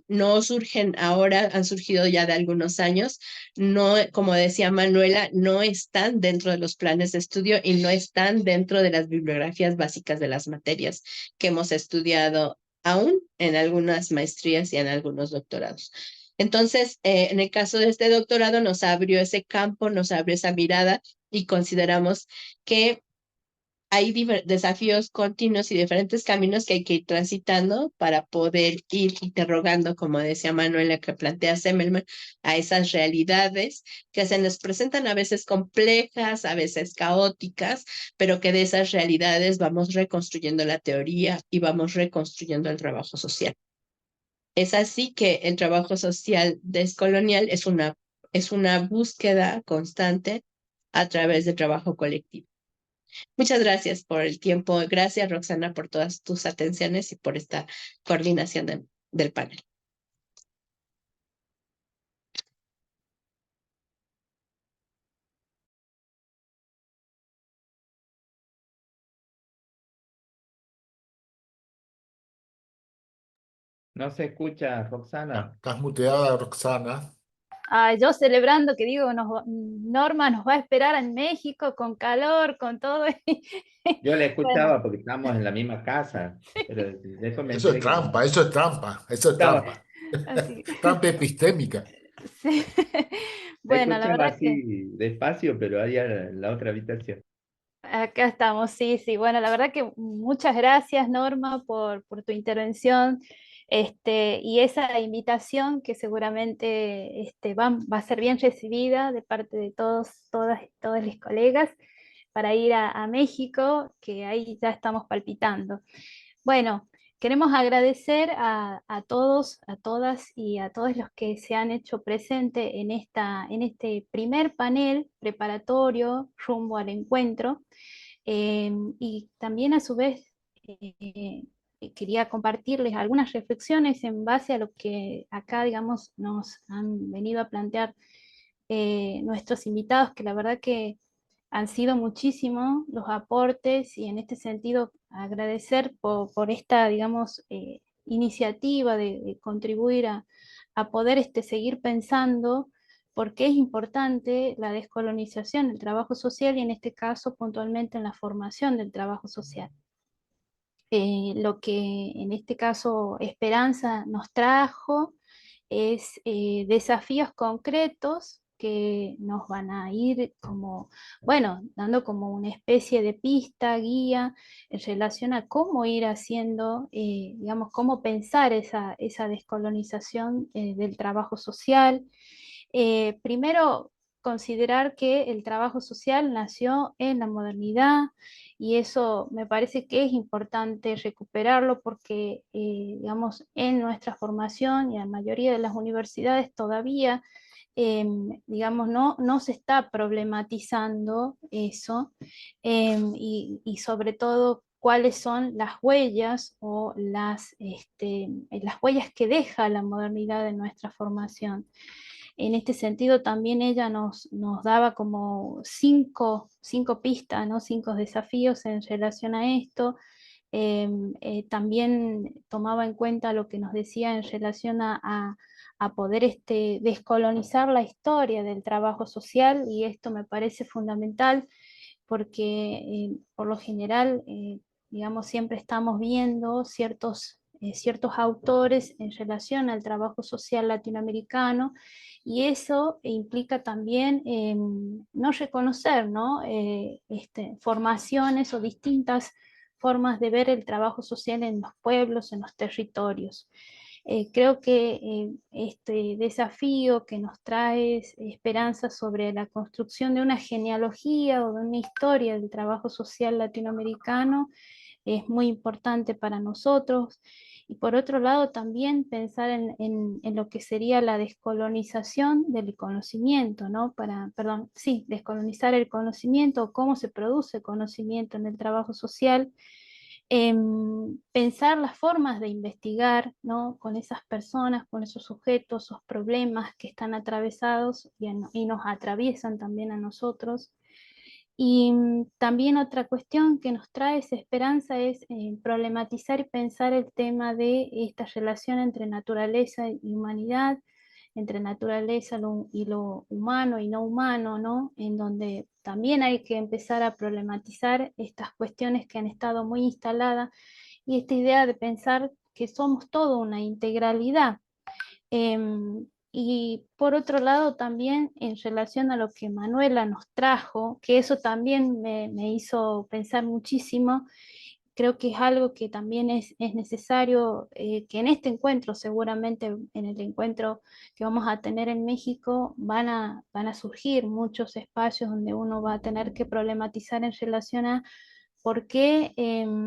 no surgen ahora, han surgido ya de algunos años, no, como decía Manuela, no están dentro de los planes de estudio y no están dentro de las bibliografías básicas de las materias que hemos estudiado aún en algunas maestrías y en algunos doctorados. Entonces, en el caso de este doctorado nos abrió ese campo, nos abrió esa mirada y consideramos que hay desafíos continuos y diferentes caminos que hay que ir transitando para poder ir interrogando, como decía Manuela, que plantea Semmelman, a esas realidades que se nos presentan a veces complejas, a veces caóticas, pero que de esas realidades vamos reconstruyendo la teoría y vamos reconstruyendo el trabajo social. Es así que el trabajo social descolonial es una búsqueda constante a través del trabajo colectivo. Muchas gracias por el tiempo. Gracias, Roxana, por todas tus atenciones y por esta coordinación del panel. No se escucha, Roxana. Estás muteada, Roxana. Yo celebrando que digo, Norma nos va a esperar en México con calor, con todo. Yo la Bueno, escuchaba porque estamos en la misma casa, pero después me Eso es enteré que no. trampa, eso es trampa, eso es Estaba, trampa. así, Trampa epistémica. sí. la Bueno, la escuchaba verdad que así despacio, pero ahí en la otra habitación. acá estamos, sí, sí. Bueno, la verdad que muchas gracias, Norma, por tu intervención, y esa invitación que seguramente va a ser bien recibida de parte de todos los colegas para ir a México, que ahí ya estamos palpitando. Bueno, queremos agradecer a todos, a todas y a todos los que se han hecho presente en este primer panel preparatorio rumbo al encuentro. Y también a su vez quería compartirles algunas reflexiones en base a lo que acá, digamos, nos han venido a plantear nuestros invitados, que la verdad que han sido muchísimos los aportes y en este sentido agradecer por esta, digamos, iniciativa de contribuir a poder seguir pensando porque es importante la descolonización del trabajo social y en este caso puntualmente en la formación del trabajo social. Lo que en este caso Esperanza nos trajo es desafíos concretos que nos van a ir como, bueno, dando como una especie de pista, guía en relación a cómo ir haciendo, digamos, cómo pensar esa descolonización del trabajo social. Primero, considerar que el trabajo social nació en la modernidad y eso me parece que es importante recuperarlo porque, digamos, en nuestra formación y en la mayoría de las universidades todavía, digamos, no se está problematizando eso y sobre todo cuáles son las huellas o las huellas que deja la modernidad en nuestra formación. En este sentido, también ella nos daba como cinco pistas, ¿no? 5 desafíos en relación a esto. También tomaba en cuenta lo que nos decía en relación a poder descolonizar la historia del trabajo social, y esto me parece fundamental porque por lo general, digamos, siempre estamos viendo ciertos autores en relación al trabajo social latinoamericano, y eso implica también no reconocer, ¿no? Formaciones o distintas formas de ver el trabajo social en los pueblos, en los territorios. Creo que este desafío que nos trae esperanza sobre la construcción de una genealogía o de una historia del trabajo social latinoamericano es muy importante para nosotros. Y por otro lado, también pensar en lo que sería la descolonización del conocimiento, ¿no? Descolonizar el conocimiento, cómo se produce conocimiento en el trabajo social, pensar las formas de investigar, ¿no? Con esas personas, con esos sujetos, esos problemas que están atravesados y nos atraviesan también a nosotros. Y también otra cuestión que nos trae esa esperanza es problematizar y pensar el tema de esta relación entre naturaleza y humanidad, entre naturaleza y lo humano y no humano, ¿no? En donde también hay que empezar a problematizar estas cuestiones que han estado muy instaladas, y esta idea de pensar que somos todo una integralidad. Y por otro lado, también en relación a lo que Manuela nos trajo, que eso también me hizo pensar muchísimo. Creo que es algo que también es necesario, que en este encuentro, seguramente en el encuentro que vamos a tener en México, van a surgir muchos espacios donde uno va a tener que problematizar en relación a por qué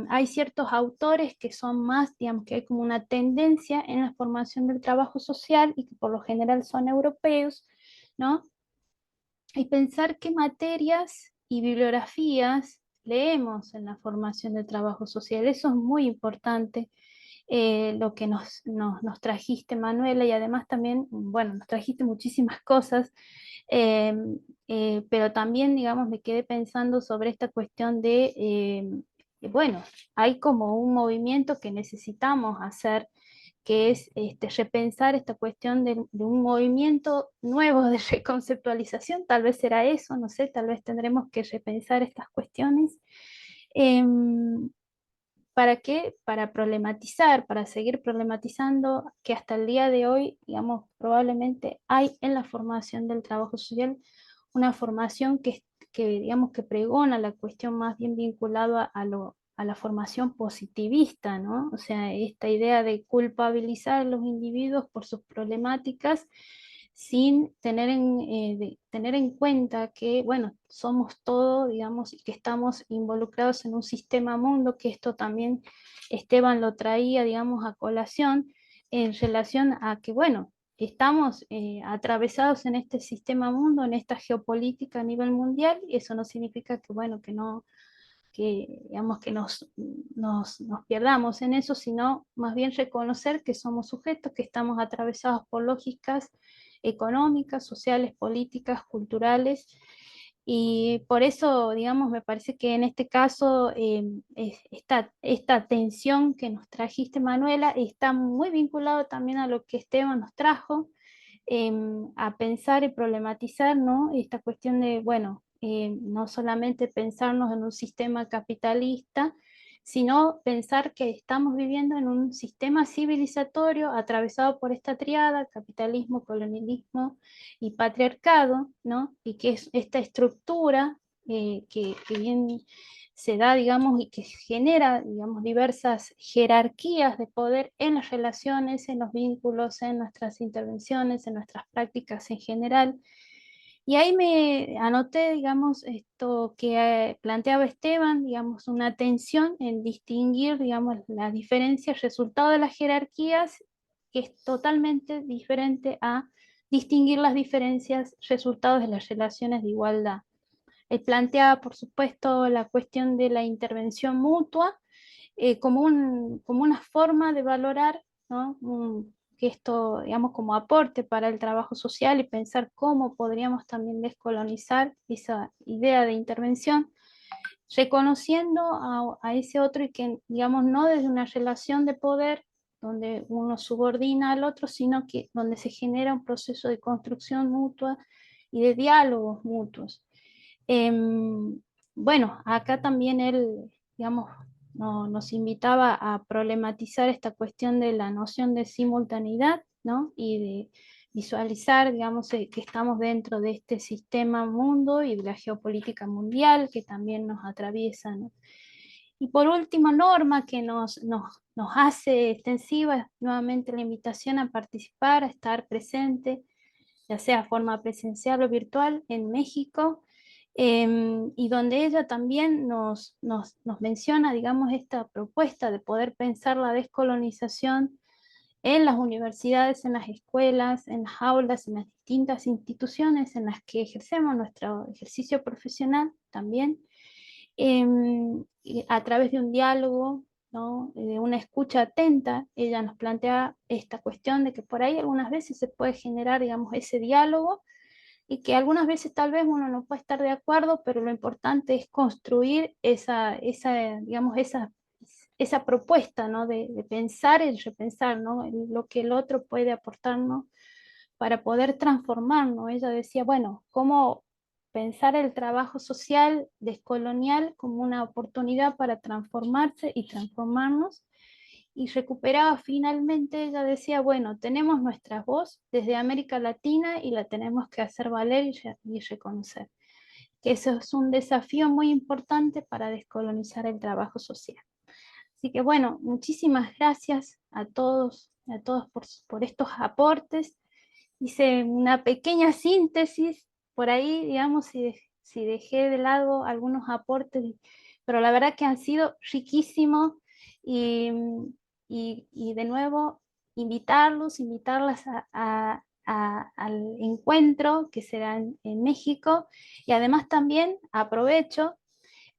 hay ciertos autores que son más, digamos, que hay como una tendencia en la formación del trabajo social y que por lo general son europeos, ¿no? Y pensar qué materias y bibliografías leemos en la formación del trabajo social. Eso es muy importante, lo que nos trajiste, Manuela, y además también, bueno, nos trajiste muchísimas cosas, eh, pero también, digamos, me quedé pensando sobre esta cuestión bueno, hay como un movimiento que necesitamos hacer, que es repensar esta cuestión de un movimiento nuevo de reconceptualización. Tal vez será eso, no sé, tal vez tendremos que repensar estas cuestiones. Em, ¿Para qué? Para problematizar, para seguir problematizando que hasta el día de hoy, digamos, probablemente hay en la formación del trabajo social una formación digamos, que pregona la cuestión más bien vinculada a la formación positivista, ¿no? O sea, esta idea de culpabilizar a los individuos por sus problemáticas sin tener en cuenta que, bueno, somos todo, digamos, y que estamos involucrados en un sistema mundo, que esto también Esteban lo traía, digamos, a colación en relación a que, bueno, estamos atravesados en este sistema mundo, en esta geopolítica a nivel mundial, y eso no significa que, bueno, que no, que, digamos, que nos perdamos en eso, sino más bien reconocer que somos sujetos, que estamos atravesados por lógicas económicas, sociales, políticas, culturales, y por eso, digamos, me parece que en este caso esta tensión que nos trajiste, Manuela, está muy vinculado también a lo que Esteban nos trajo, a pensar y problematizar, ¿no? Esta cuestión de, bueno, no solamente pensarnos en un sistema capitalista, sino pensar que estamos viviendo en un sistema civilizatorio atravesado por esta triada: capitalismo, colonialismo y patriarcado, ¿no? Y que es esta estructura que bien se da, digamos, y que genera, digamos, diversas jerarquías de poder en las relaciones, en los vínculos, en nuestras intervenciones, en nuestras prácticas en general. Y ahí me anoté, digamos, esto que planteaba Esteban, digamos, una tensión en distinguir, digamos, la diferencia, el resultado de las jerarquías, que es totalmente diferente a distinguir las diferencias, resultados de las relaciones de igualdad. Él plantea, por supuesto, la cuestión de la intervención mutua, como una forma de valorar, ¿no? Que esto, digamos, como aporte para el trabajo social y pensar cómo podríamos también descolonizar esa idea de intervención, reconociendo a ese otro y que, digamos, no desde una relación de poder donde uno subordina al otro, sino que donde se genera un proceso de construcción mutua y de diálogos mutuos. Bueno, acá también él, digamos, nos invitaba a problematizar esta cuestión de la noción de simultaneidad, ¿no? Y de visualizar, digamos, que estamos dentro de este sistema mundo y de la geopolítica mundial que también nos atraviesa, ¿no? Y por último, Norma, que nos hace extensiva nuevamente la invitación a participar, a estar presente, ya sea de forma presencial o virtual, en México, y donde ella también nos menciona, digamos, esta propuesta de poder pensar la descolonización en las universidades, en las escuelas, en las aulas, en las distintas instituciones en las que ejercemos nuestro ejercicio profesional también, y a través de un diálogo, ¿no? De una escucha atenta. Ella nos plantea esta cuestión de que por ahí algunas veces se puede generar, digamos, ese diálogo y que algunas veces tal vez uno no puede estar de acuerdo, pero lo importante es construir digamos, esa propuesta, ¿no? De pensar y repensar, ¿no? Lo que el otro puede aportarnos para poder transformarnos. Ella decía, bueno, ¿cómo pensar el trabajo social descolonial como una oportunidad para transformarse y transformarnos? Y recuperaba finalmente, ella decía, bueno, tenemos nuestra voz desde América Latina y la tenemos que hacer valer y reconocer. Que eso es un desafío muy importante para descolonizar el trabajo social. Así que bueno, muchísimas gracias a todos por estos aportes. Hice una pequeña síntesis por ahí, digamos, si dejé de lado algunos aportes, pero la verdad que han sido riquísimos y, y de nuevo invitarlas al encuentro que será en México, y además también aprovecho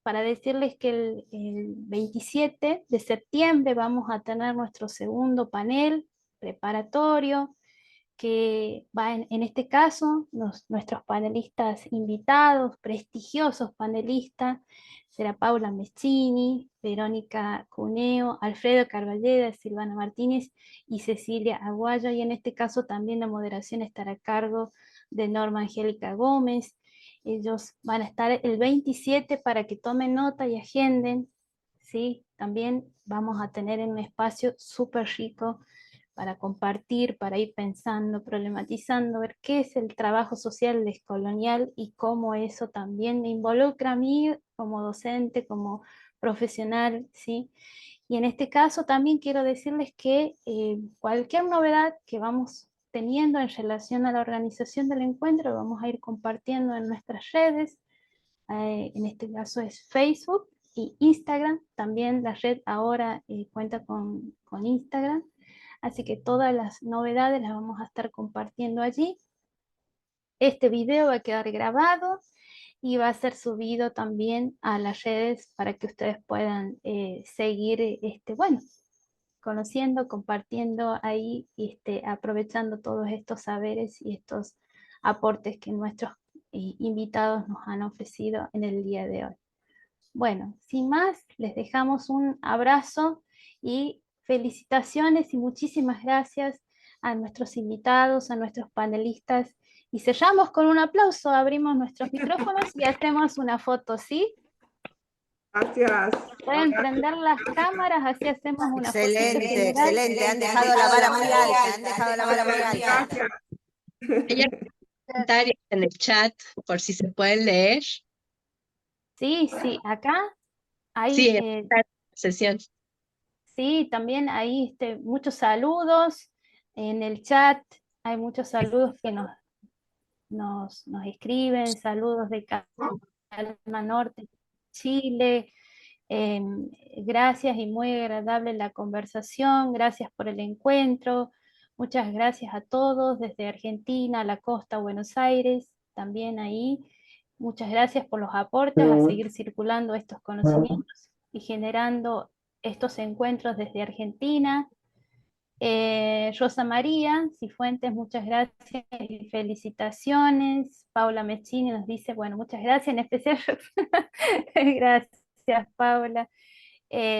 para decirles que el 27 de septiembre vamos a tener nuestro segundo panel preparatorio, que va en este caso, nuestros panelistas invitados, prestigiosos panelistas, será Paula Meschini, Verónica Cuneo, Alfredo Carballeda, Silvana Martínez y Cecilia Aguayo, y en este caso también la moderación estará a cargo de Norma Angélica Gómez. Ellos van a estar el 27 para que tomen nota y agenden, ¿sí? También vamos a tener un espacio súper rico para compartir, para ir pensando, problematizando, ver qué es el trabajo social descolonial y cómo eso también me involucra a mí como docente, como profesional, ¿sí? Y en este caso también quiero decirles que cualquier novedad que vamos teniendo en relación a la organización del encuentro, lo vamos a ir compartiendo en nuestras redes, en este caso es Facebook y Instagram, también la red ahora cuenta con Instagram, así que todas las novedades las vamos a estar compartiendo allí. Este video va a quedar grabado y va a ser subido también a las redes para que ustedes puedan seguir, bueno, conociendo, compartiendo ahí, aprovechando todos estos saberes y estos aportes que nuestros invitados nos han ofrecido en el día de hoy. Bueno, sin más, les dejamos un abrazo y felicitaciones y muchísimas gracias a nuestros invitados, a nuestros panelistas. Y cerramos con un aplauso, abrimos nuestros micrófonos y hacemos una foto, ¿sí? Gracias. Pueden prender las cámaras, así hacemos una foto. Excelente, excelente. Han dejado la vara muy alta, han dejado la vara muy alta. Gracias. Hay comentarios en el chat por si se pueden leer. Sí, sí, acá hay, Sí, en esta sesión. sí, también hay muchos saludos en el chat, hay muchos saludos que nos escriben, saludos de Calma Norte, Chile. Eh, Gracias y muy agradable la conversación, gracias por el encuentro, muchas gracias a todos desde Argentina, la costa, Buenos Aires, también ahí. Muchas gracias por los aportes, a seguir circulando estos conocimientos y generando estos encuentros desde Argentina. Rosa María Cifuentes, muchas gracias y felicitaciones. Paula Mechini nos dice, bueno, muchas gracias, en especial gracias, Paula.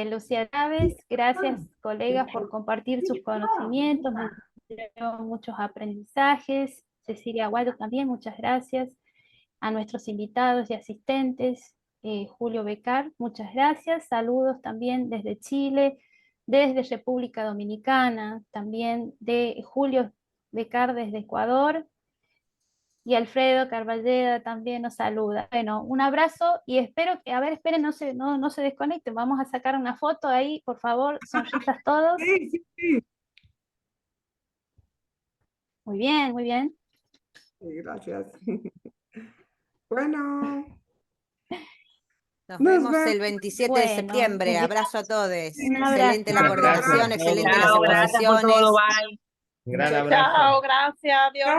Lucía Chávez, gracias, colegas, por compartir sus conocimientos, nos dio muchos aprendizajes. Cecilia Aguado también, muchas gracias. A nuestros invitados y asistentes, Julio Becar, muchas gracias. Saludos también desde Chile, desde República Dominicana, también de Julio Becar desde Ecuador, y Alfredo Carballeda también nos saluda. Bueno, un abrazo y espero que, a ver, esperen, no se desconecten, vamos a sacar una foto ahí, por favor, sonrisas todos. Sí, sí, sí. Muy bien, muy bien. Sí, gracias. Bueno, Nos nos vemos vemos. el 27 de Bueno, septiembre. desde- Abrazo a todos. Un Excelente la abrazo. Muchas gracias coordinación, a todos. excelente las Chao, gracias por exposiciones. todo, bye. Un gran abrazo. Chao, gracias, adiós.